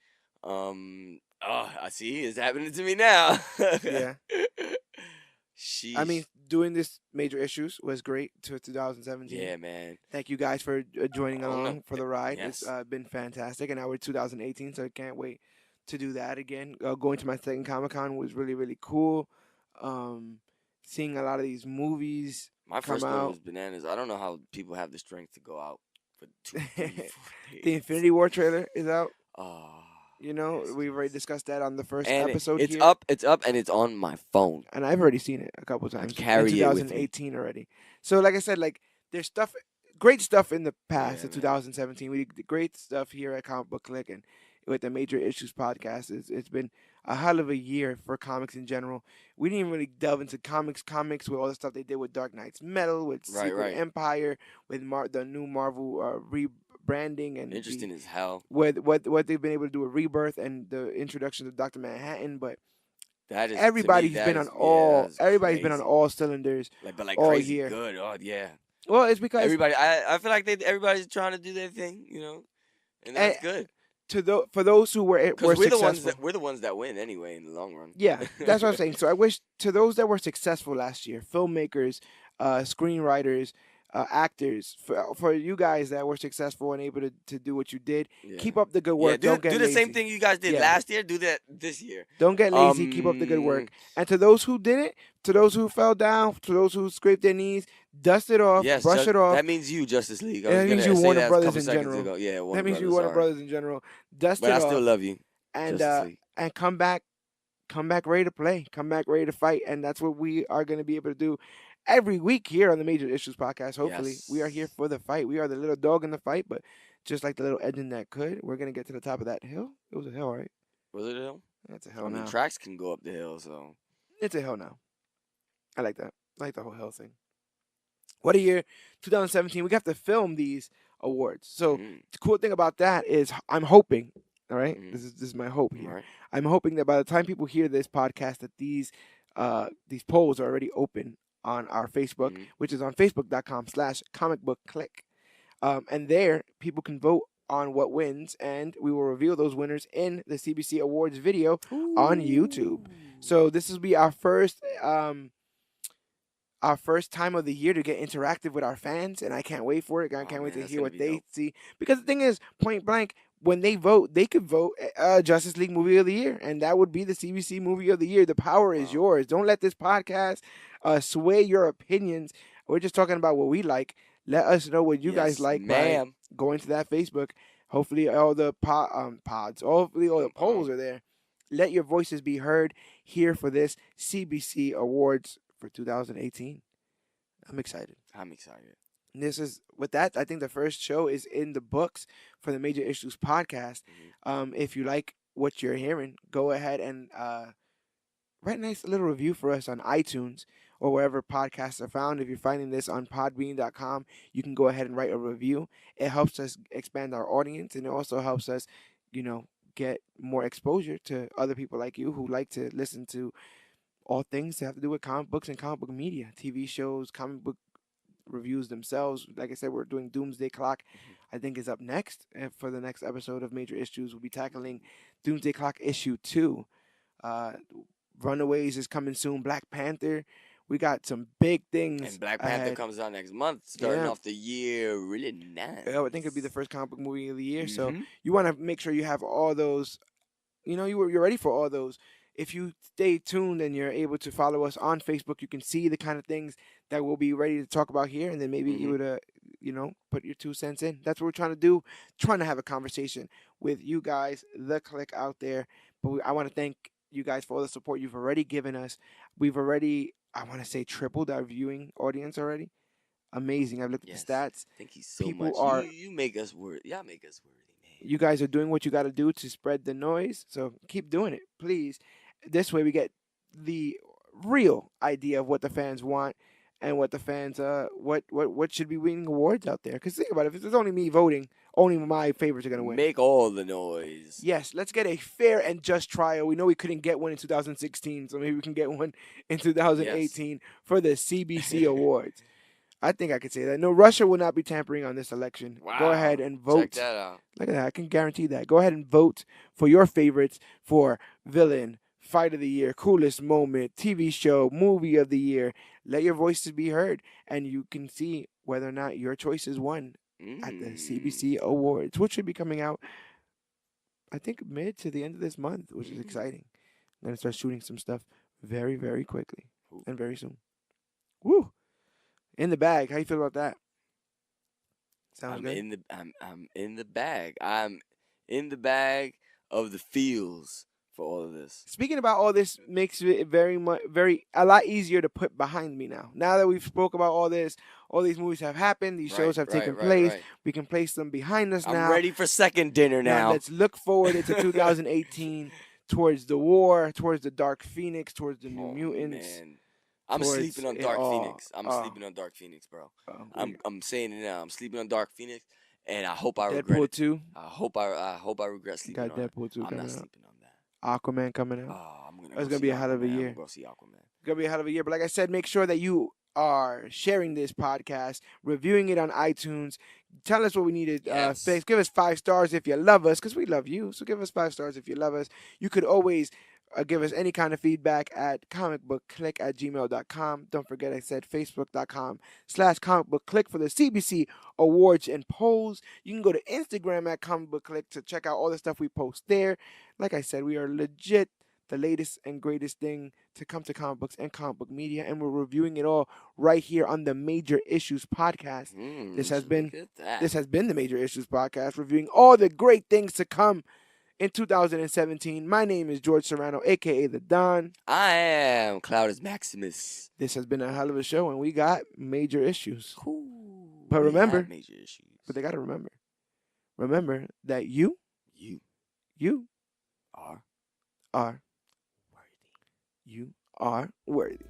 B: I see it's happening to me now.
A: Yeah.
B: Sheesh.
A: I mean, doing this major issues was great to 2017.
B: Yeah, man.
A: Thank you guys for joining along for the ride.
B: Yes.
A: It's been fantastic, and now we're 2018, so I can't wait to do that again. Going to my second Comic Con was really, really cool. Seeing a lot of these movies
B: My
A: come
B: first one
A: out.
B: was bananas. I don't know how people have the strength to go out for 2, 3, 4 days.
A: The Infinity War trailer is out.
B: Oh,
A: You know,
B: yes,
A: we've already
B: yes.
A: discussed that on the first
B: And
A: episode
B: it's
A: here.
B: It's up, and it's on my phone.
A: And I've already seen it a couple times.
B: carry
A: in
B: it with me.
A: 2018 already. So, like I said, like there's great stuff in the past
B: Yeah,
A: of
B: man.
A: 2017. We did great stuff here at Comic Book Clique and with the Major Issues podcast. It's been a hell of a year for comics in general. We didn't even really delve into comics with all the stuff they did with Dark Knight's Metal, with Secret
B: Right.
A: Empire, with the new Marvel rebranding, and
B: Interesting as hell.
A: what they've been able to do with Rebirth and the introduction of Dr. Manhattan. But
B: That is
A: everybody's
B: to me,
A: been
B: that
A: on
B: is-
A: all.
B: that is
A: Everybody's been on
B: crazy.
A: all cylinders.
B: Like
A: all
B: crazy
A: year.
B: good. Oh yeah.
A: Well, it's because
B: Everybody, I feel like everybody's trying to do their thing. You know, and
A: And
B: that's good.
A: for those who
B: Because
A: were successful.
B: we're the ones that win anyway in the long run.
A: Yeah, that's what I'm saying. So I wish to those that were successful last year, filmmakers, screenwriters, actors, for you guys that were successful and able to do what you did,
B: Yeah.
A: keep up the good
B: Yeah,
A: work. Don't get
B: do the same
A: lazy.
B: thing you guys did
A: Yeah.
B: last year. Do that this year.
A: Don't get lazy. Keep up the good
B: Um,
A: work. And to those who didn't, to those who fell down, to those who scraped their knees, dust it off,
B: yes,
A: brush it off.
B: that means you, Justice League. I
A: And
B: was
A: that means
B: gonna
A: you
B: say
A: Warner
B: that a
A: Brothers
B: couple
A: in
B: seconds
A: general.
B: ago. Yeah, Warner
A: That means you
B: Brothers.
A: Warner
B: Sorry,
A: Brothers in general. Dust
B: but
A: it
B: I still
A: off
B: love you,
A: and
B: Justice League.
A: come back ready to play. Come back ready to fight. And that's what we are going to be able to do every week here on the Major Issues Podcast. Hopefully, we are here
B: Yes.
A: for the fight. We are the little dog in the fight, but just like the little engine that could, we're going to get to the top of that hill. It was a hill, right?
B: Was it a hill?
A: That's a hill
B: I mean,
A: now.
B: tracks can go up the hill, so
A: It's a hill now. I like that. I like the whole hill thing. What a year, 2017. We got to film these awards. So the cool thing about that is I'm hoping, all right? This is my hope here.
B: Right.
A: I'm hoping that by the time people hear this podcast that these polls are already open on our Facebook, which is on facebook.com/comicbookclique. And there people can vote on what wins, and we will reveal those winners in the CBC Awards video on YouTube. So this will be our first time of the year to get interactive with our fans, and I can't wait for it. I can't wait to hear what they see. Because the thing is, point blank, when they vote, they could vote Justice League Movie of the Year, and that would be the CBC Movie of the Year. The power is yours. Don't let this podcast sway your opinions. We're just talking about what we like. Let us know what you guys like by going to that Facebook. Hopefully, all the pods, hopefully, all the polls are there. Let your voices be heard here for this CBC Awards for 2018. I'm excited.
B: I'm excited.
A: And this is with that. I think the first show is in the books for the Major Issues Podcast. If you like what you're hearing, go ahead and write a nice little review for us on iTunes or wherever podcasts are found. If you're finding this on podbean.com, you can go ahead and write a review. It helps us expand our audience, and it also helps us, get more exposure to other people like you who like to listen to all things that have to do with comic books and comic book media, TV shows, comic book reviews themselves. Like I said, we're doing Doomsday Clock. I think is up next. And for the next episode of Major Issues, we'll be tackling Doomsday Clock issue 2. Runaways is coming soon. Black Panther. We got some big things.
B: And Black Panther comes out next month, starting off the year really nice.
A: Yeah, I think it'll be the first comic book movie of the year. So you want to make sure you have all those. You're ready for all those. If you stay tuned and you're able to follow us on Facebook, you can see the kind of things that we'll be ready to talk about here, and then maybe you would, put your 2 cents in. That's what we're trying to do, trying to have a conversation with you guys, the clique out there. But I want to thank you guys for all the support you've already given us. We've already, I want to say, tripled our viewing audience already. Amazing. I've looked at the stats.
B: Thank you so
A: People
B: much.
A: Are,
B: you make us worthy. Y'all make us worthy, man.
A: You guys are doing what you got to do to spread the noise. So keep doing it, please. This way we get the real idea of what the fans want and what the fans what should be winning awards out there. Because think about it, if it's only me voting, only my favorites are gonna win.
B: Make all the noise.
A: Yes, let's get a fair and just trial. We know we couldn't get one in 2016, so maybe we can get one in 2018 for the CBC Awards. I think I could say that. No, Russia will not be tampering on this election.
B: Wow.
A: Go ahead and vote.
B: Check that out.
A: Look at that. I can guarantee that. Go ahead and vote for your favorites for villain, fight of the year, coolest moment, TV show, movie of the year. Let your voices be heard, and you can see whether or not your choices won at the CBC Awards, which should be coming out, I think, mid to the end of this month, which is exciting. I'm going to start shooting some stuff very, very quickly and very soon. Woo! In the bag. How you feel about that? Sounds good.
B: I'm in the bag. I'm in the bag of the feels for all of this.
A: Speaking about all this makes it a lot easier to put behind me now. Now that we've spoke about all this, all these movies have happened, these shows have taken place. We can place them behind us now.
B: I'm ready for second dinner now.
A: Let's look forward into 2018 towards the war, towards the Dark Phoenix, towards the New Mutants.
B: Man. I'm sleeping on Dark Phoenix. I'm sleeping on Dark Phoenix, bro. I'm saying it now. I'm sleeping on Dark Phoenix, and I hope I regret
A: Deadpool
B: it.
A: 2.
B: I hope I regret sleeping
A: Got
B: on
A: Deadpool 2
B: it. I'm not
A: coming out.
B: sleeping on that.
A: Aquaman coming out.
B: Oh,
A: It's gonna be a hell of a year.
B: I'm gonna go see Aquaman.
A: It's gonna be a hell of a year. But like I said, make sure that you are sharing this podcast, reviewing it on iTunes. Tell us what we need to
B: Yes.
A: fix. Give us 5 stars if you love us, because we love you. So give us 5 stars if you love us. You could always give us any kind of feedback at comicbookclique@gmail.com. Don't forget, I said facebook.com/comicbookclique for the CBC awards and polls. You can go to Instagram at comicbookclique to check out all the stuff we post there. Like I said, we are legit the latest and greatest thing to come to comic books and comic book media, and we're reviewing it all right here on the Major Issues podcast. This has been
B: Look at that.
A: this has been the Major Issues podcast, reviewing all the great things to come in 2017. My name is George Serrano, aka the Don.
B: I am Cloudus Maximus.
A: This has been a hell of a show, and we got major issues.
B: Cool.
A: But
B: We
A: remember,
B: have major issues.
A: but they gotta remember that you
B: are
A: are worthy. You are worthy.